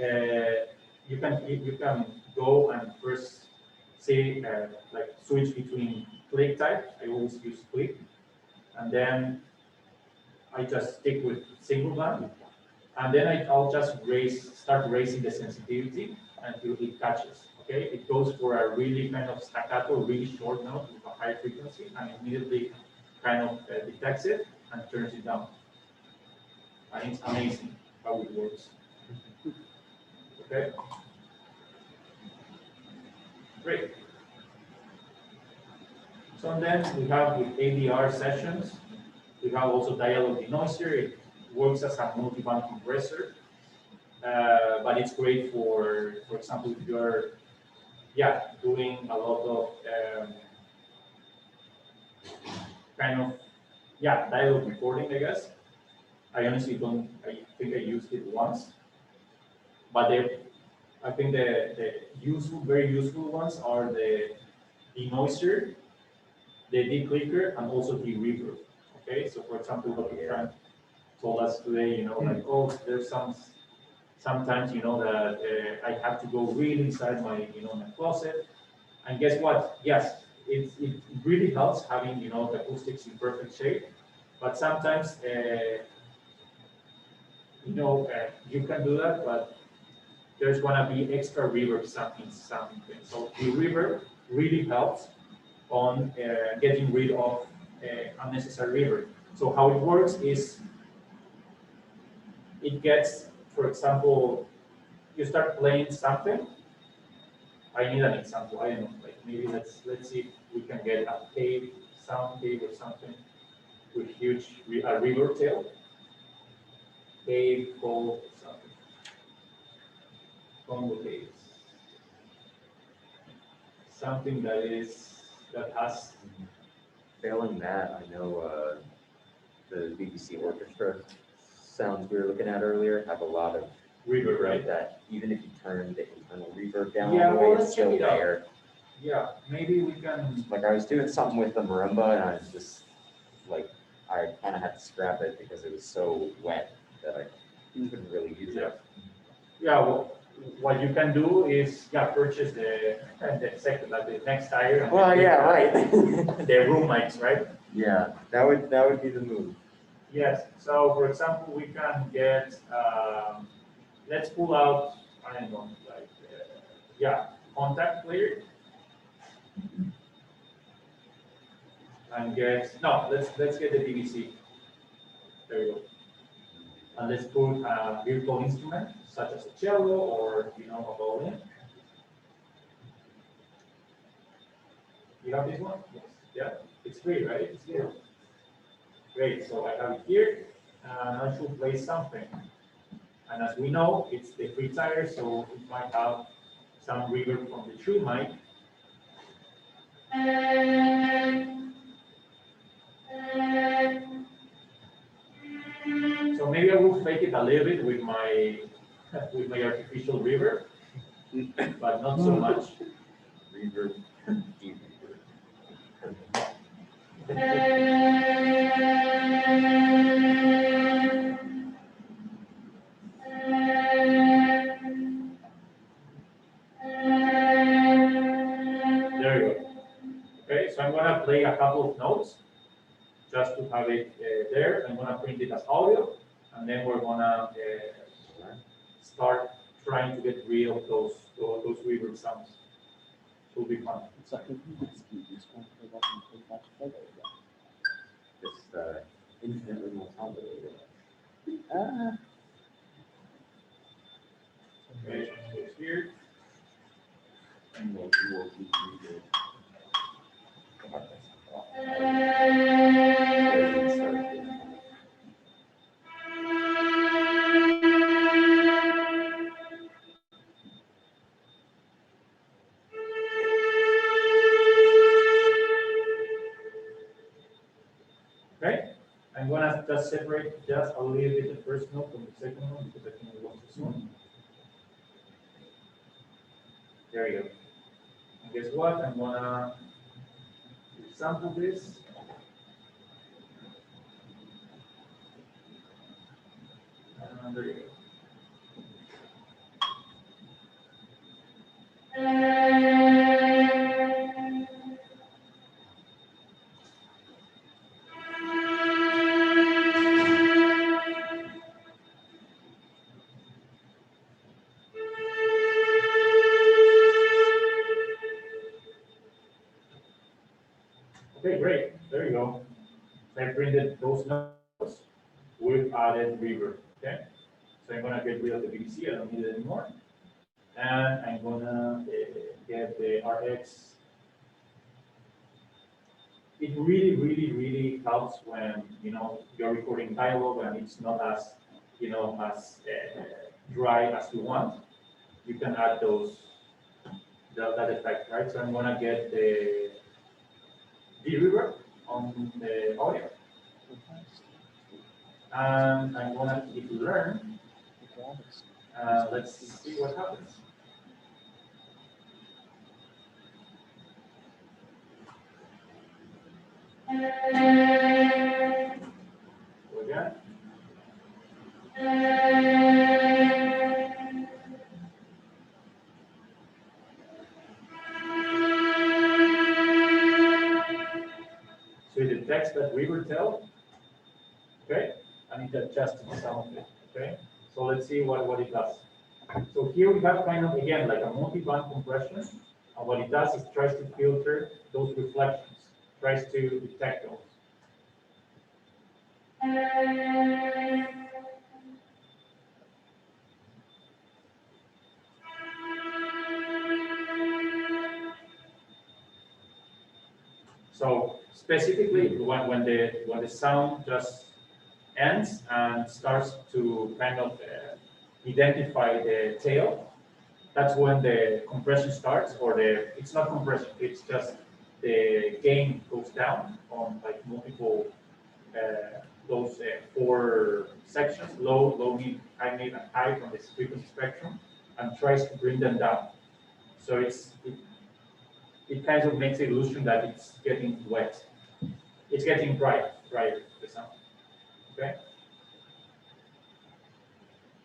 you can go and first say like switch between click type. I always use click, and then I just stick with single band, and then I'll just start raising the sensitivity until it catches. Okay, it goes for a really kind of staccato, really short note with a high frequency, and immediately kind of detects it and turns it down. And it's amazing how it works. Okay, great. So then we have with ADR sessions, we have also Dialog Denoiser. It works as a multiband compressor, but it's great for example, if you're yeah, doing a lot of kind of, yeah, dialogue recording, I guess. I honestly don't, I think I used it once, but I think the useful, very useful ones are the denoiser, the declicker, and also the reverb. Okay, so for example, what your friend told us today, you know, like, oh, there's sometimes, you know, that I have to go really inside my, you know, my closet. And guess what? Yes, it really helps having, you know, the acoustics in perfect shape. But sometimes, you know, you can do that, but there's gonna be extra reverb something. So the reverb really helps on getting rid of unnecessary reverb. So how it works is it gets, for example, you start playing something. I need an example. I don't know, like maybe let's see if we can get a cave, sound cave or something with huge a reverb tail. Cave, cold, something. Combo caves. Something that has. Failing that, I know the BBC orchestra sounds we were looking at earlier have a lot of Reverb, right? that even if you turn the internal reverb down Yeah, all the well, way, let's it's still check it out. there. Yeah, maybe we can. Like I was doing something with the marimba and I was just like, I kind of had to scrap it because it was so wet that I couldn't really use it. Yeah, well, what you can do is purchase the second, like the next tire. And Well, yeah, right. The room mics, right? Yeah, that would be the move. Yes. So, for example, we can get. Let's pull out. I don't know, like contact player. And let's get the DVC. There we go. And let's put a virtual instrument such as a cello or a violin. You have this one? Yes. Yeah. It's free, right? It's free. Great. So I have it here, and I should play something. And as we know, it's the free tire, so it might have some reverb from the true mic. So maybe I will fake it a little bit with my artificial reverb, but not so much. Reverb, deep There you go. Okay, so I'm gonna play a couple of notes just to have it there. I'm gonna print it as audio, and then we're gonna start trying to get rid of those reverb sounds. It will be fun. Just infinitely more complicated. Okay, so it's here. And we'll keep reading. Okay, I'm gonna just separate just a little bit the first note from the second one because I think it was too soon. There you go. And guess what? I'm gonna sample this. And there you go. Okay, great. There you go. I printed those notes with added reverb. Okay, so I'm gonna get rid of the BBC. I don't need it anymore, and I'm gonna get the RX. It really, really, really helps when you're recording dialogue and it's not as as dry as you want. You can add those that effect, right? So I'm gonna get the reverb on the audio, and I'm gonna hit learn. Let's see what happens. So again. So it detects that river tail, okay, and it adjusts the sound of it, okay. So let's see what it does. So here we have kind of, again, like a multiband compression, and what it does is tries to filter those reflections, tries to detect those. So specifically, when the sound just ends and starts to kind of identify the tail, that's when the compression starts, or it's not compression, it's just the gain goes down on like multiple those 4 sections, low, mid, and high from this frequency spectrum, and tries to bring them down. So it kind of makes the illusion that it's getting wet. It's getting dry, the sound. Okay.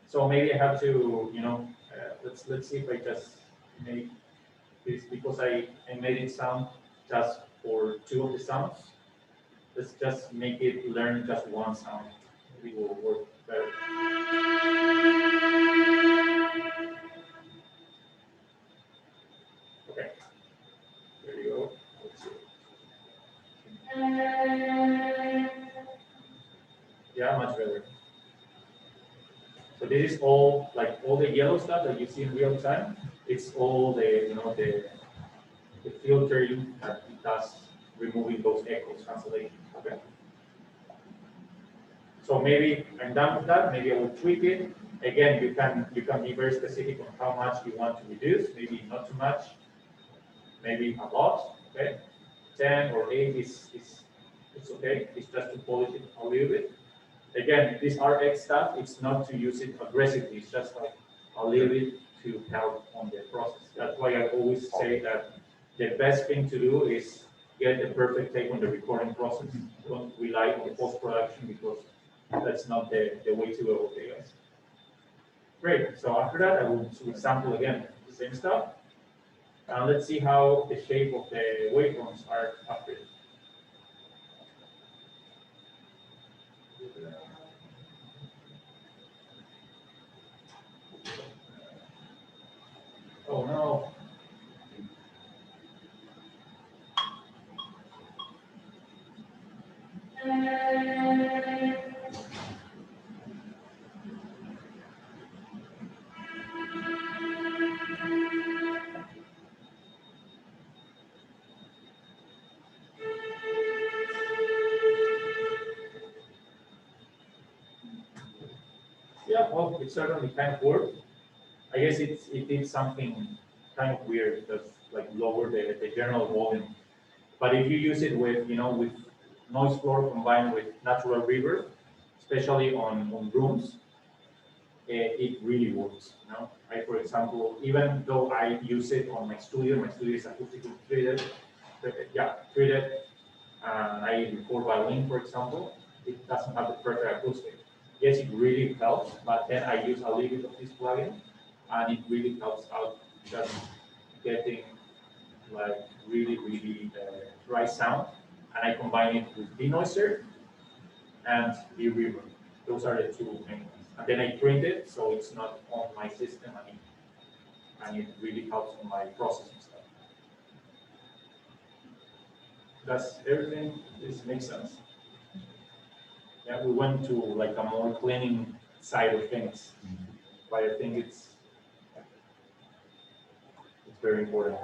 So maybe I have to, let's see if I just make this, because I made it sound just for 2 of the sounds. Let's just make it learn just 1 sound. Maybe it will work better. Okay. There you go. Let's see. Yeah, much better. So this is all, like all the yellow stuff that you see in real time. It's all the, the filtering that it does, removing those echoes, cancellation. Okay. So maybe I'm done with that. Maybe I will tweak it. Again, you can be very specific on how much you want to reduce. Maybe not too much. Maybe a lot. Okay. 10 or 8 is it's okay. It's just to polish it a little bit. Again, this RX stuff, it's not to use it aggressively. It's just like a little bit to help on the process. That's why I always say that the best thing to do is get the perfect take on the recording process. Don't rely on the post-production, because that's not the way to go, okay, guys? Great. So after that, I will sample again the same stuff. And let's see how the shape of the waveforms are upgraded. Oh no. Yeah, well, it certainly kind of worked. I guess it did something kind of weird, just like lower the general volume. But if you use it with, with noise floor combined with natural reverb, especially on rooms, it really works. For example, even though I use it on my studio is acoustically treated, and I record violin, for example, it doesn't have the perfect acoustic. Yes, it really helps, but then I use a little bit of this plugin, and it really helps out just getting like really dry sound, and I combine it with denoiser and the reverb. Those are the 2 main ones. And then I print it so it's not on my system, and it really helps on my processing stuff. Does everything makes sense? Yeah, we went to like a more cleaning side of things, but I think it's very important.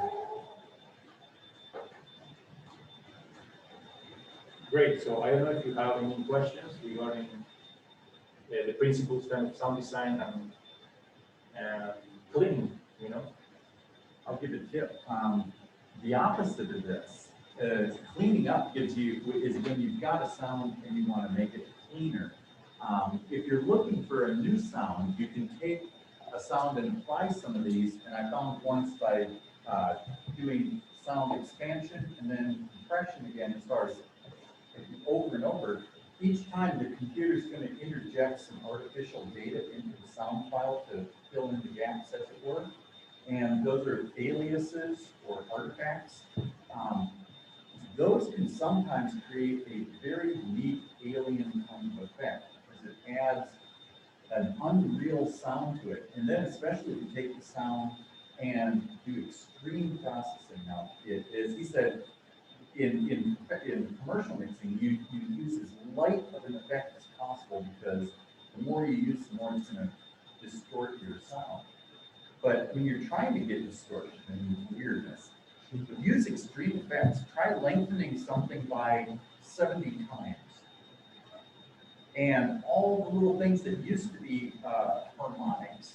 Great. So I don't know if you have any questions regarding the principles of sound design and cleaning. give a tip. The opposite of this, cleaning up is when you've got a sound and you want to make it cleaner. If you're looking for a new sound, you can take a sound and apply some of these. And I found once by doing sound expansion and then compression again, as far as over and over, each time the computer is going to interject some artificial data into the sound file to fill in the gaps, as it were. And those are aliases or artifacts. Those can sometimes create a very unique alien kind of effect, because it adds an unreal sound to it. And then especially if you take the sound and do extreme processing. Now, as he said, in commercial mixing, you use as light of an effect as possible, because the more you use, the more it's going to distort your sound. But when you're trying to get distortion and weirdness, use extreme effects. Try lengthening something by 70 times. And all the little things that used to be harmonics,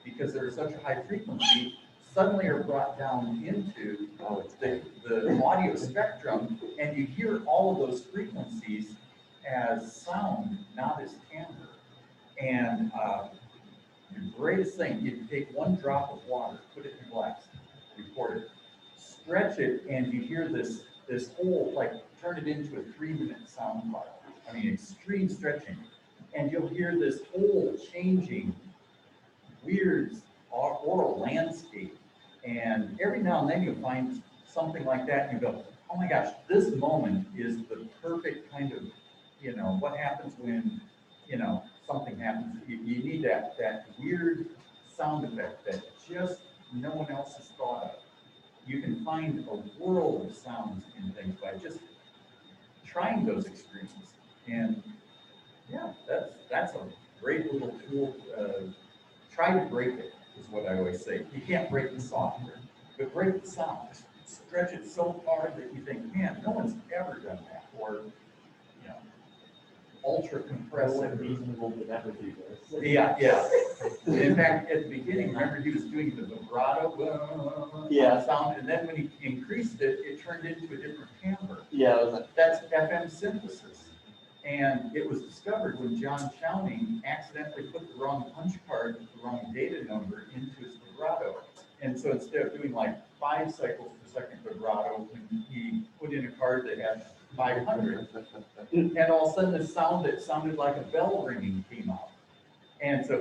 because they're such a high frequency, suddenly are brought down into the audio spectrum, and you hear all of those frequencies as sound, not as timbre. And the greatest thing, you take one drop of water, put it in a glass, record it, stretch it, and you hear this whole, like, turn it into a 3-minute sound file. I mean, extreme stretching. And you'll hear this whole changing, weird aural landscape. And every now and then you'll find something like that, and you go, oh my gosh, this moment is the perfect kind of, what happens when, something happens. You need that weird sound effect that just no one else has thought of. You can find a world of sounds in things by just trying those extremes. And yeah, that's a great little tool. Try to break it, is what I always say. You can't break the software, but break the sound. Stretch it so hard that you think, man, no one's ever done that. Or, ultra compress it. Reasonable would never do this. Yeah. In fact, at the beginning, remember he was doing the vibrato sound, and then when he increased it, it turned into a different timbre. Yeah, it was like, That's FM synthesis. And it was discovered when John Chowning accidentally put the wrong punch card with the wrong data number into his vibrato. And so instead of doing like 5 cycles per second vibrato, he put in a card that had 500. And all of a sudden, the sound that sounded like a bell ringing came out. And so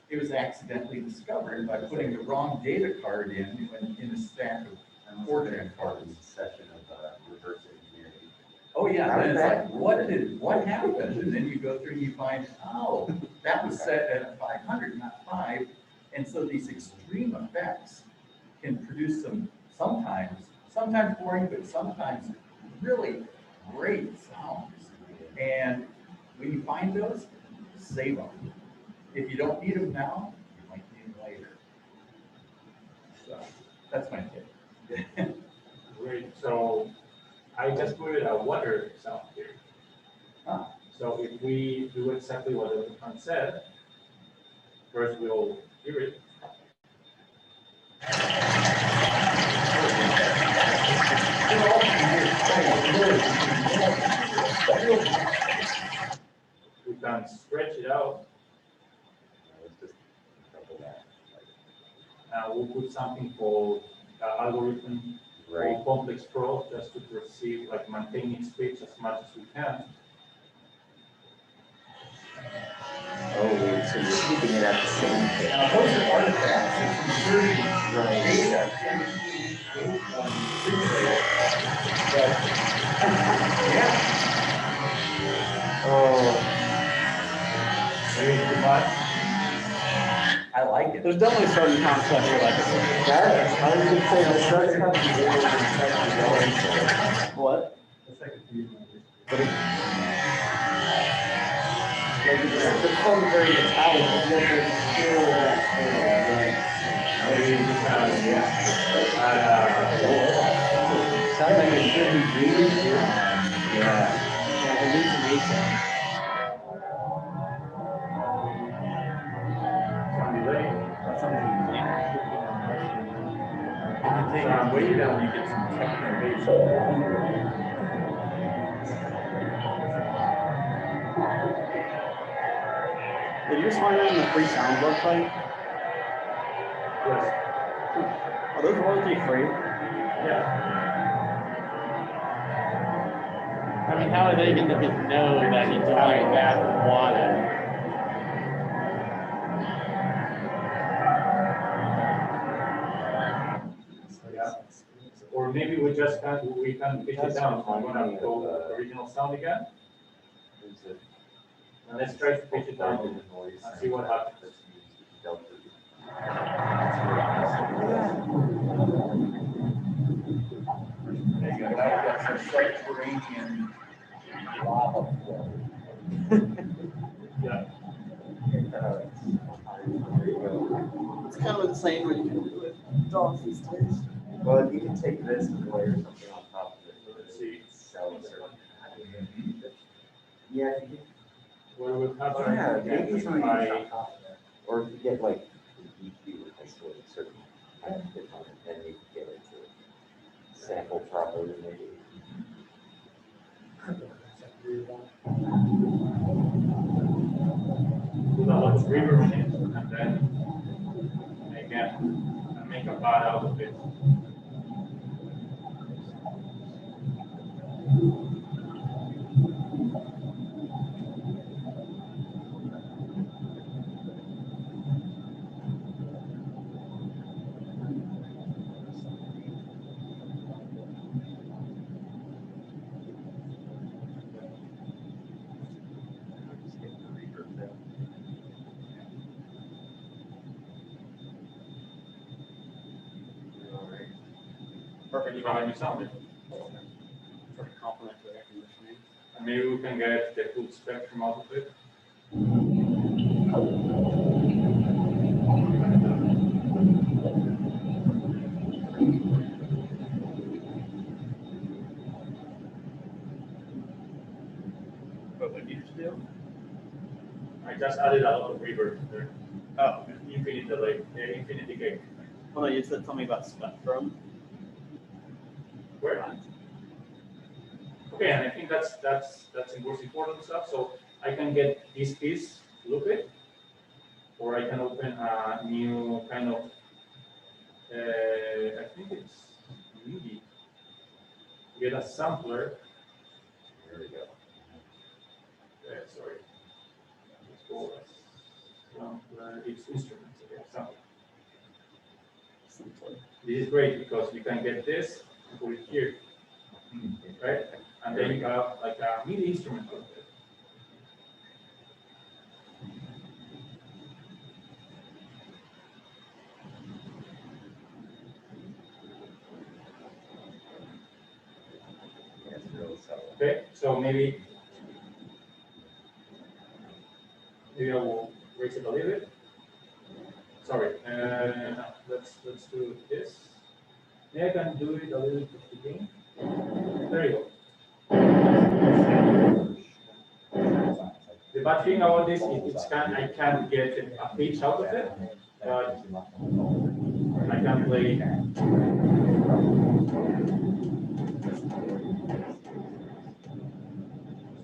it was accidentally discovered by putting the wrong data card in a stack of 4-track cards. Session of reverse engineering. Oh yeah, and it's like, what happened? And then you go through and you find, oh, that was set at 500, not 5. And so these extreme effects can produce sometimes boring, but sometimes really great sounds. And when you find those, save them. If you don't need them now, you might need them later. So that's my tip. Great. So I just put a water sound here. Huh. So if we do exactly what the front said, first we'll hear it. We can stretch it out. Let's just double that. We'll put something called algorithm Right. or complex pro just to perceive, like maintain its pitch as much as we can. Oh, wait, so you're keeping it at the same pitch. Now, those are artifacts. It's converting Right. data yeah. Oh, Maybe too much. I like it. there's definitely certain concepts where like, that, I was gonna say, that does have to be able to detect the what? but it, like, it's become very Italian, but yet there's still that, sounds like it should be breathing. Yeah. Hallucination. Sound delay. That's something you can't. thing way down, you get some techno bass. Did you just find that in the free SoundCloud site? Yes. Are those royalty free? Yeah. I mean, how are they going to know that he's doing that and want it? Yeah. Or maybe we can pitch it down. I'm gonna go original sound again. And let's try to pitch it down and see what happens. There you go, now we got some subterranean lava flow. Yeah. It's kind of insane what you can do with dogs these days. Well, you can take this and layer something on top of it. Let's see. Yeah, you can, What would happen? yeah, maybe if something I- or if you get like the EQ with this sort of certain kind of bit on it, then you can get it to sample properly maybe. Put a lot of reverb in it, and then again, make a bar out of it. Perfect, you can sound it. For complementary air conditioning. And maybe we can get the full spectrum out of it. But what did you do? I just added a lot of reverb there. Oh, Infinite delay, infinite decay. Well, no, you said something about spectrum. Where? Okay, and I think that's the most important stuff. So I can get this piece, loop it, or I can open a new kind of, I think it's MIDI. Get a sampler. There we go. Sorry. It's called sampler. It's instruments. Okay, sampler. Simply. This is great because you can get this and put it here, right? And then you have like a MIDI instrument out of it. Yeah, it's really subtle. Okay, so maybe I will raise it a little bit. Sorry, let's do this. Maybe I can do it a little bit again. There you go. The bad thing about this is I can't get a pitch out of it, but I can play.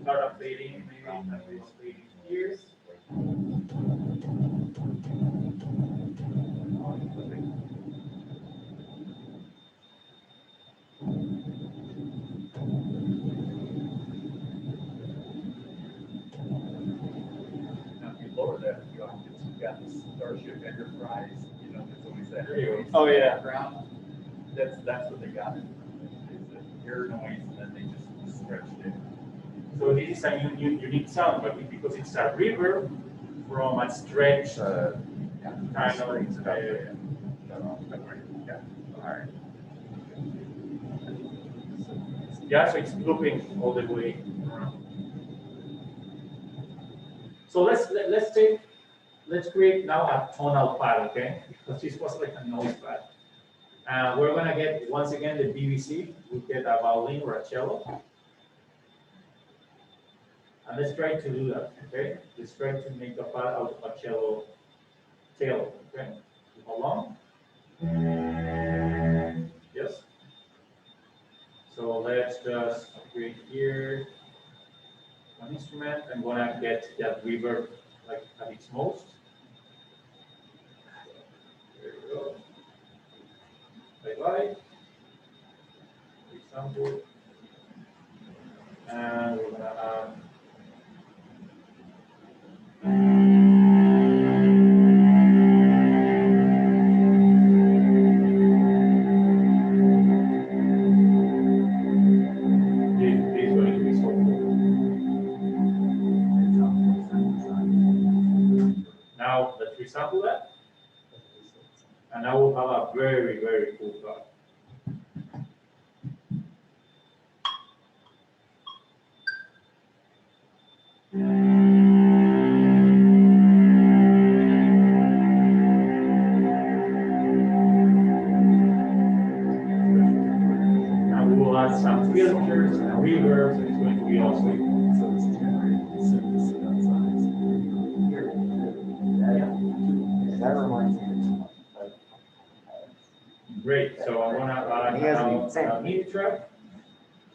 Start up fading, maybe fading here. now if you lower that, you've got the Starship Enterprise, you know, there's always that. There you go. Oh, yeah. Background. That's what they got. Is the air noise, and then they just stretched it. So this is a unique sound, but because it's a reverb from a stretch kind of. Yeah, so it's looping all the way around. So let's create now a tonal pad, okay? Because this was like a noise pad. We're gonna get once again the BBC. We get a violin or a cello. And let's try to do that, okay? Let's try to make a pad out of a cello tail, okay? Hold on. instrument, I'm gonna get that reverb like at its most. There we go. Bye-bye. Example. And we're gonna add this is going to be so cool. Now let's resample that. And now we'll have a very, very cool car. Now we will add some filters and reverbs, and it's going to be awesome. That reminds me of. Great, so I want to add He has an now example. a MIDI track.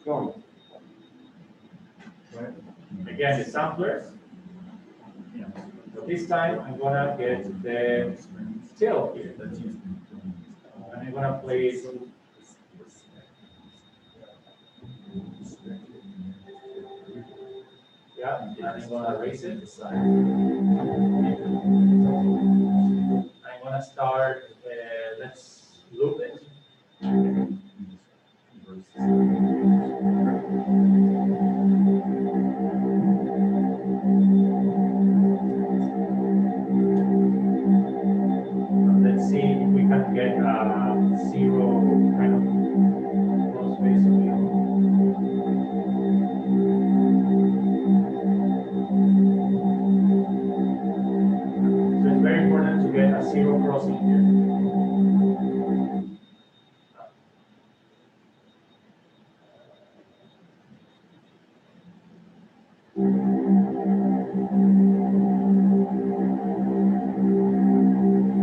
Going. Again, the samplers. So this time I'm gonna get the tail here. And I'm gonna play it. Yeah, and I'm gonna erase it. I'm gonna start, let's loop it. Let's see if we can get zero kind of crossface. So it's very important to get a zero crossing here.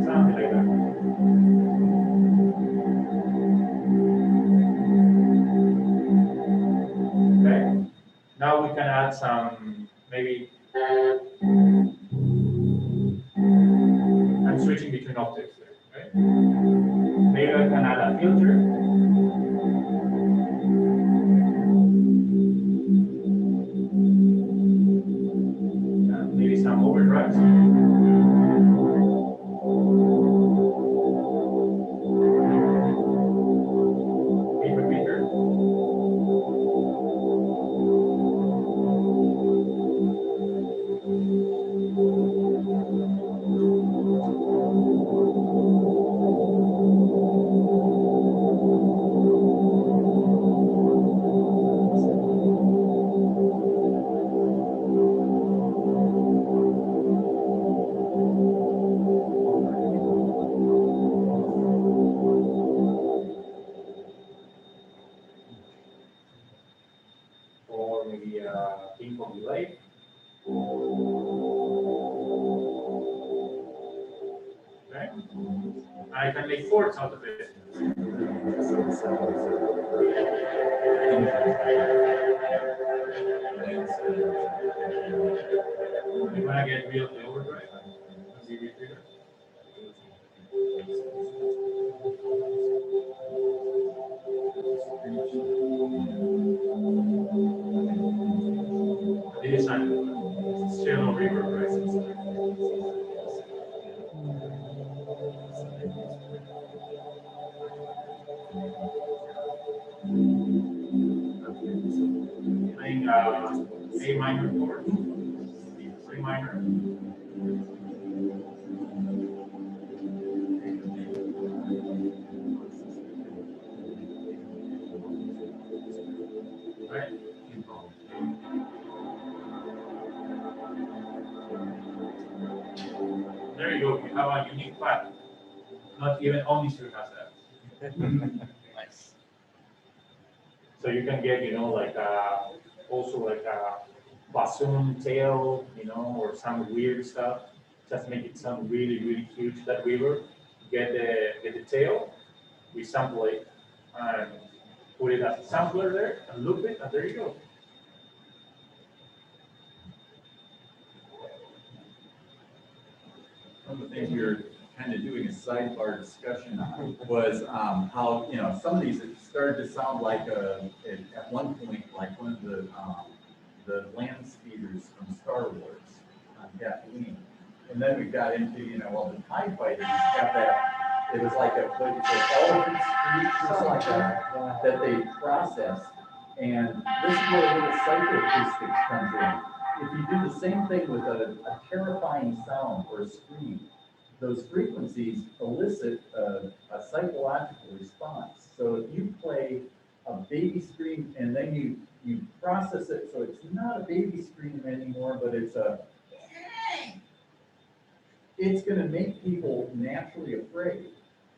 Something like that. Okay. Now we can add some, maybe, I'm switching between octaves there, right? Maybe I can add a filter. Maybe some overdrives. Beat repeater. Or maybe a ping pong delay. Okay. I can make chords out of it. You want to get real the overdrive? This is shallow reverb, right? Playing A minor chord, C minor. Right? There you go. You have a unique pattern. Not even Omnisphere has that. Nice. So you can get, like also like a bassoon tail, or some weird stuff. Just make it sound really, really huge. That reverb. Get the tail, resample it, and put it as a sampler there, and loop it, and there you go. one of the things we were kind of doing a sidebar discussion on was how, you know, some of these, it started to sound like at one point, like one of the land speeders from Star Wars on Tatooine. And then we got into, you know, well, the TIE fighters have that, it was like what is it, elephant screech or something like that they process. And this is where a little psychoacoustics comes in. If you do the same thing with a terrifying sound or a scream, those frequencies elicit a psychological response. So if you play a baby scream and then you process it so it's not a baby scream anymore, but it's going to make people naturally afraid.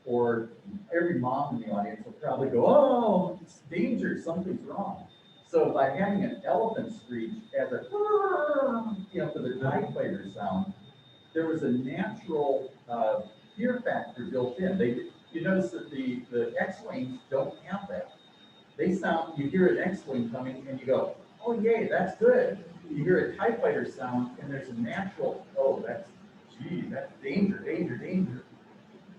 Or every mom in the audience will probably go, oh, it's danger, something's wrong. So by having an elephant screech as a, you know, for the TIE fighter sound, there was a natural fear factor built in. You notice that the X-Wings don't have that. They sound, you hear an X-Wing coming and you go, oh yay, that's good. You hear a TIE fighter sound and there's a natural, oh, that's danger, danger, danger.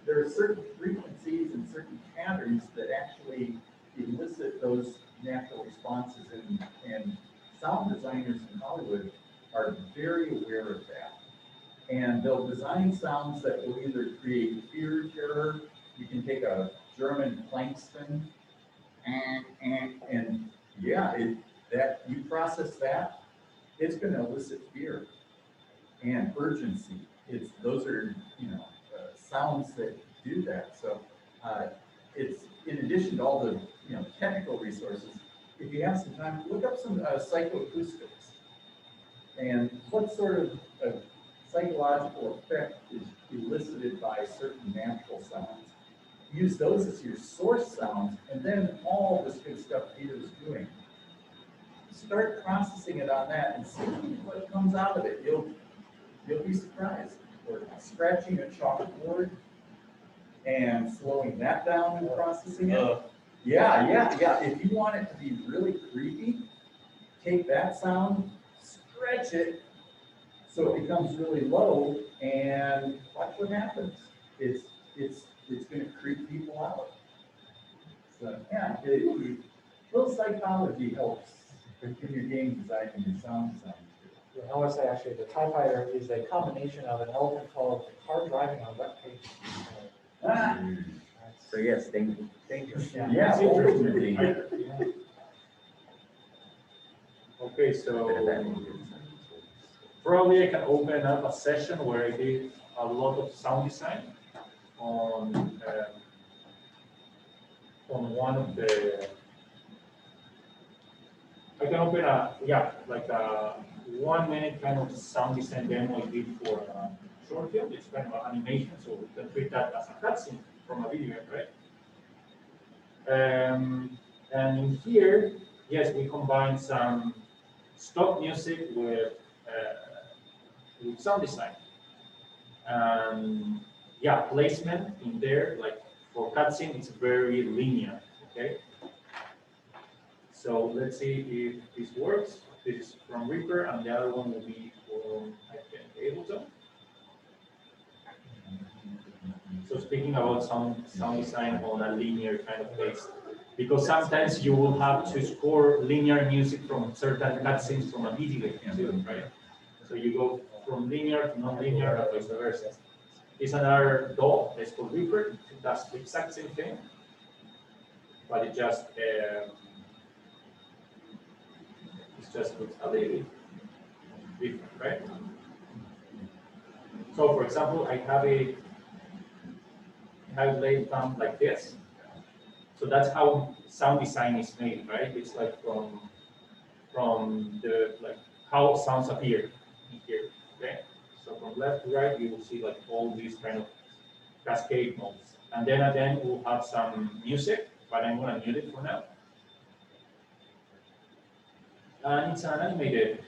There are certain frequencies and certain patterns that actually elicit those natural responses, and sound designers in Hollywood are very aware of that. And they'll design sounds that will either create fear, terror. You can take a German Plankston, and yeah, that you process that, it's going to elicit fear and urgency. Those are, you know, sounds that do that. So it's in addition to all the, you know, technical resources. If you have some time, look up some psychoacoustics and what sort of psychological effect is elicited by certain natural sounds. Use those as your source sounds, and then all this good stuff Guido's doing. Start processing it on that and see what comes out of it. You'll be surprised. Or scratching a chalkboard and slowing that down and processing it. Yeah. If you want it to be really creepy, take that sound, stretch it so it becomes really low, and watch what happens. It's going to creep people out. So yeah, little psychology helps in your game design and your sound design. Yeah, I want to say actually, the TIE Fighter is a combination of an elephant called a car driving on a wet page. So yes, dangerous. Yeah, It's interesting. Okay, Bit of so that needed. probably I can open up a session where I did a lot of sound design on one of the. I can open like a 1 minute kind of sound design demo I did for a short film. It's kind of an animation, so we can treat that as a cutscene from a video, right? And in here, yes, we combine some stock music with sound design. Yeah, placement in there, like for cutscene, it's very linear, okay? So let's see if this works. This is from Reaper, and the other one will be from, I think, Ableton. So speaking about sound design on a linear kind of base, because sometimes you will have to score linear music from certain cutscenes from a video game, right? So you go from linear to non-linear and vice versa. It's another DAW, it's called Reaper. It does the exact same thing, but it just looks a little bit different, right? So for example, I have a laid down like this. So that's how sound design is made, right? It's like from the like how sounds appear in here. Okay. So from left to right, you will see like all these kind of cascade modes, and then we'll have some music, but I'm gonna mute it for now. And it's an animated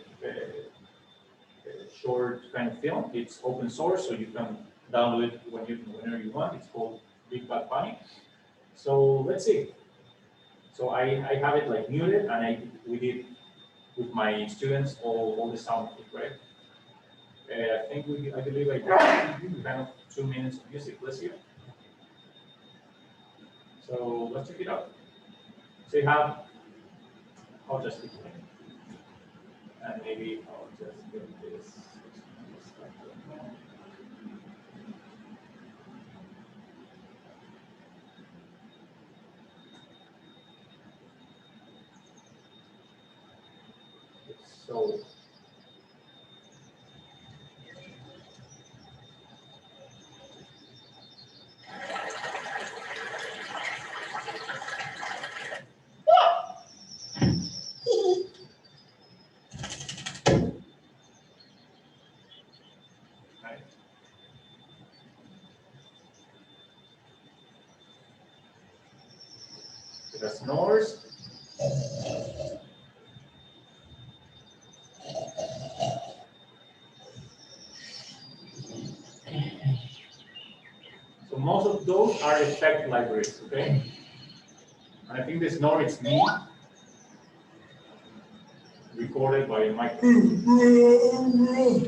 short kind of film. It's open source, so you can download it whenever you want. It's called Big Bad Bunny. So let's see. So I have it like muted, and we did with my students all the sound, right? I believe I have 2 minutes of music. Let's hear. So let's check it out. So you have, I'll just keep playing. And maybe I'll just get this. So the snores. So most of those are effect libraries, okay? And I think the snore is me recorded by a microphone.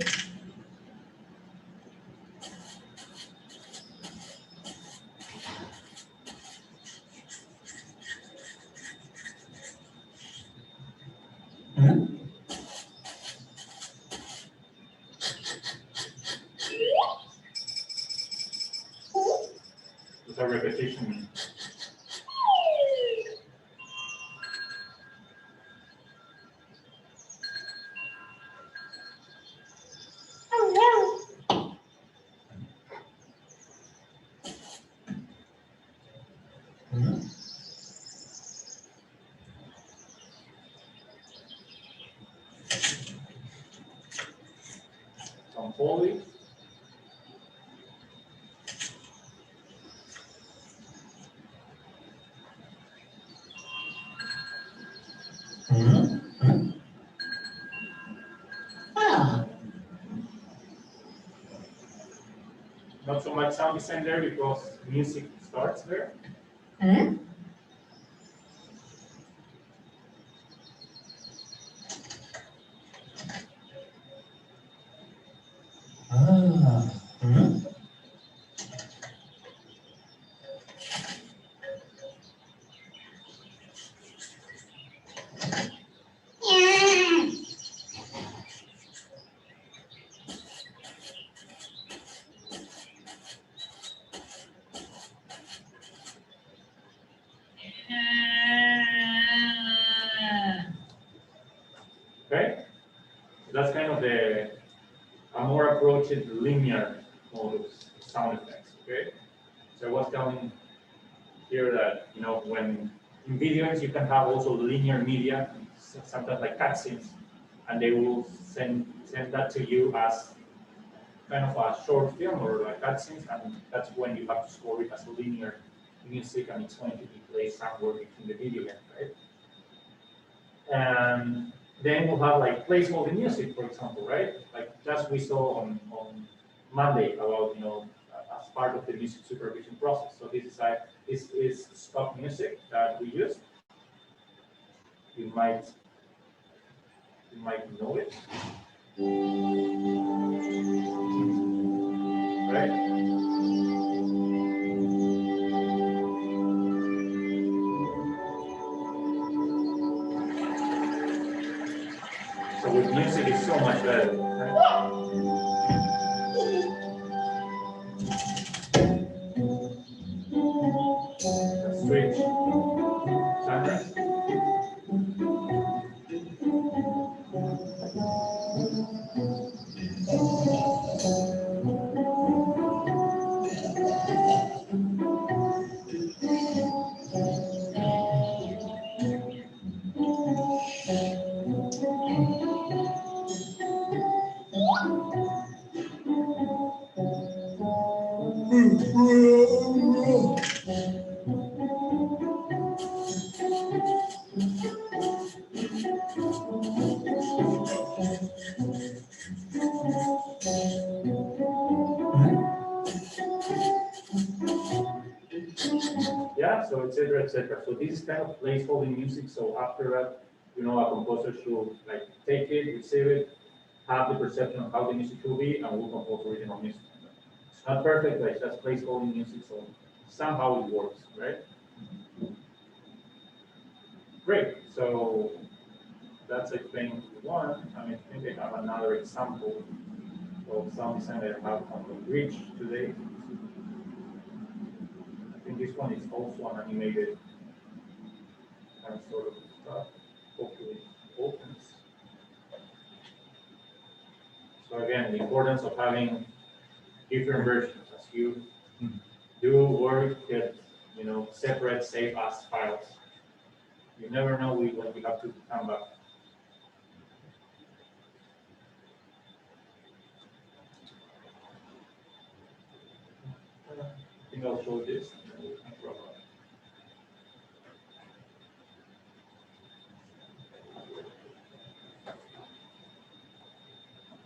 It's a repetition. Some Foley. Not so much sound design there because music starts there. Okay, so that's kind of a more approached linear mode of sound effects. Okay, so I was telling here that when in videos you can have also linear media, sometimes like cutscenes, and they will send that to you as kind of a short film or like cutscenes, and that's when you have to score it as a linear music, and it's going to be played somewhere between the video game, right? And then we'll have like placeholder music, for example, right? Like just we saw on Monday about as part of the music supervision process. So this is stock music that we use. You might know it, right? So with music, it's so much better. Right? Let's switch genres. Yeah, so etc. etc. So this is kind of placeholder music. So after that, a composer should like take it, receive it, have the perception of how the music will be, and we'll compose original music. It's not perfect, but it's just placeholder music, so somehow it works, right? Great, so that's I think one. I mean, I think I have another example of sound design that I have on the bridge today. I think this one is also an animated kind of sort of stuff. Hopefully it opens. So again, the importance of having different versions as you do work, get separate save as files. You never know when we have to come back. I think I'll show this. And then we can drop out.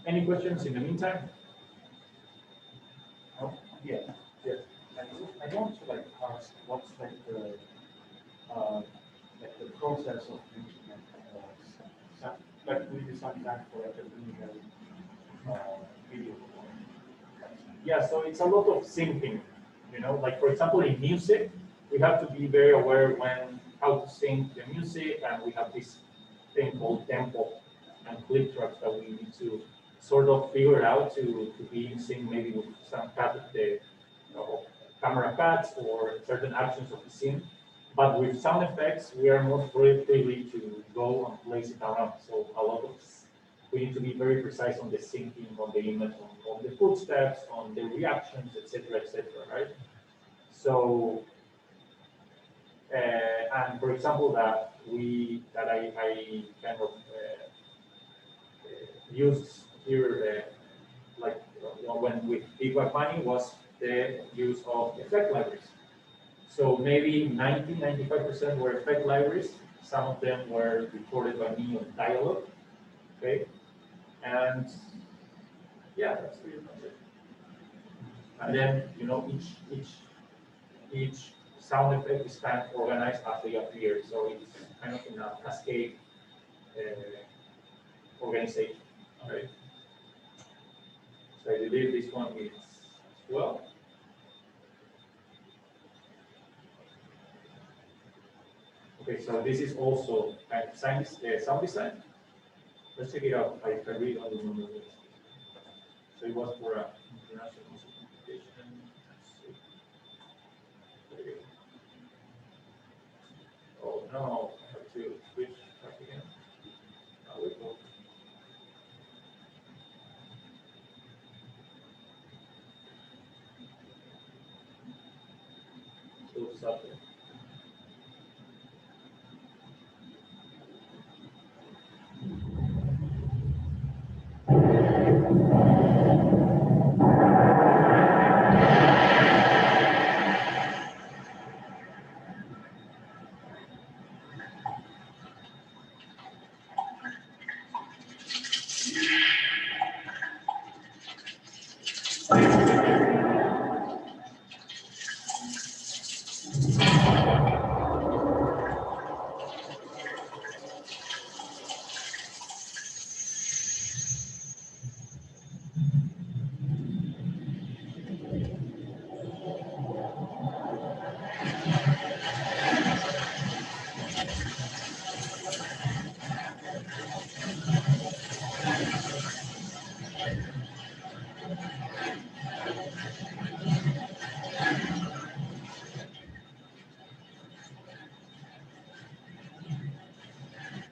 Any questions in the meantime? Yeah, yeah. I want to like ask what's like the process of making like we do sometimes for like a video. Yeah, so it's a lot of syncing, like for example, in music, we have to be very aware how to sync the music, and we have this thing called tempo and clip tracks that we need to sort of figure out to be in sync maybe with some camera cuts or certain actions of the scene. But with sound effects, we are more free to go and place it around. So we need to be very precise on the syncing, on the image, on the footsteps, on the reactions, etc., right? So, and for example, that I kind of used here, when with Big Bang Money was the use of effect libraries. So maybe 90–95% were effect libraries. Some of them were recorded by me on Dialog. Okay, and yeah, that's pretty much it. And then each sound effect is kind of organized as they appear. So it's kind of in a cascade organization. Right. So I believe this one is well. Okay, so this is also kind of sound design. Let's check it out. I really don't remember this. So it was for an international music competition. Let's see. Oh no, I have to switch back again. Now we go. So subtle.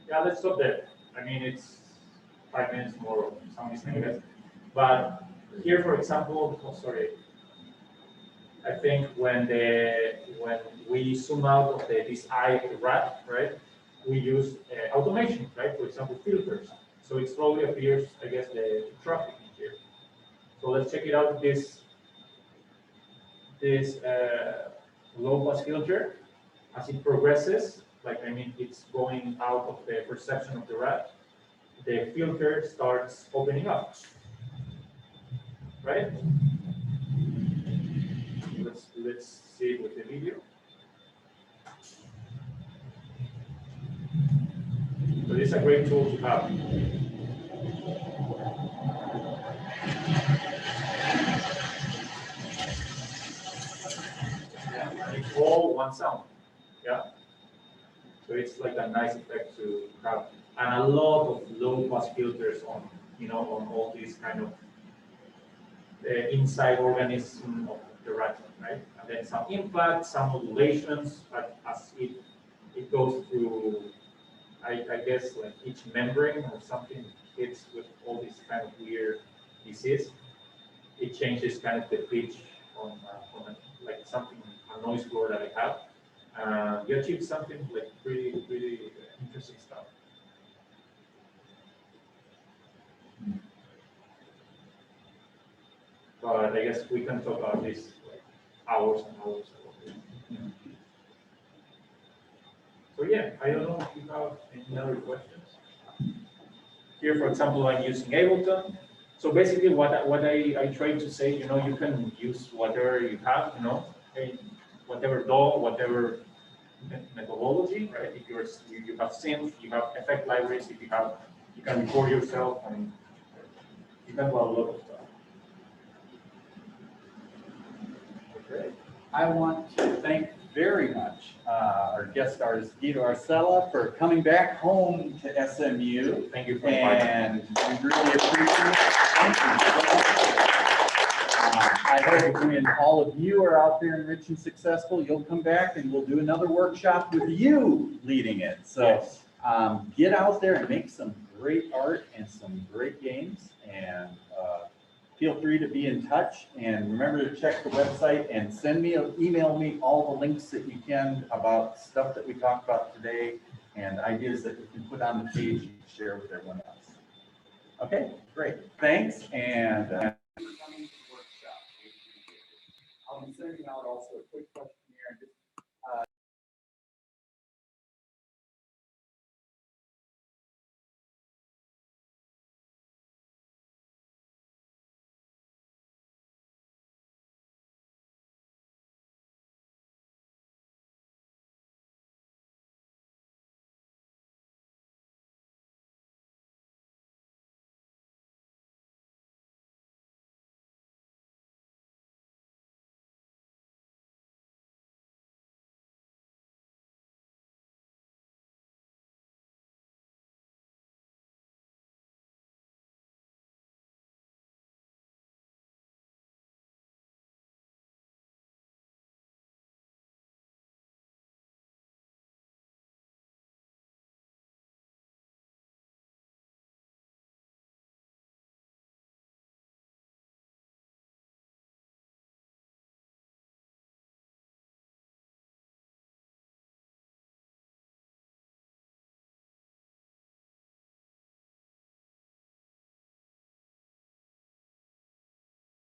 Yeah, let's stop there. I mean, it's 5 minutes more of some things, but here, for example, I think when we zoom out of this eye of the rat, right, we use automation, right? For example, filters. So it slowly appears, I guess, the traffic in here. So let's check it out. This low-pass filter, as it progresses, it's going out of the perception of the rat, the filter starts opening up, right? Let's see it with the video. So this is a great tool to have. it's all one sound. Yeah. So it's like a nice effect to have, and a lot of low pass filters on, on all these kind of inside organism of the ratchet, right? And then some impact, some modulations, as it goes through, I guess, like each membrane or something hits with all these kind of weird disease. It changes kind of the pitch on like something, a noise floor that I have. You achieve something like pretty interesting stuff. But I guess we can talk about this like hours and hours. So yeah, I don't know if you have any other questions. Here, for example, I'm using Ableton. So basically, what I try to say, you can use whatever you have, and whatever DAW, whatever methodology, right? If you have synth, you have effect libraries. If you can record yourself, and you can do a lot of stuff. Great. I want to thank very much our guest artist Guido Arcella for coming back home to SMU. Thank you for inviting me. And we really appreciate it. Thank you so much. I hope when all of you are out there and rich and successful, you'll come back and we'll do another workshop with you leading it. So Yes. Get out there and make some great art and some great games. And feel free to be in touch, and remember to check the website and email me all the links that you can about stuff that we talked about today and ideas that we can put on the page and share with everyone else. Okay, great. Thanks, and I'll be sending out also a quick question.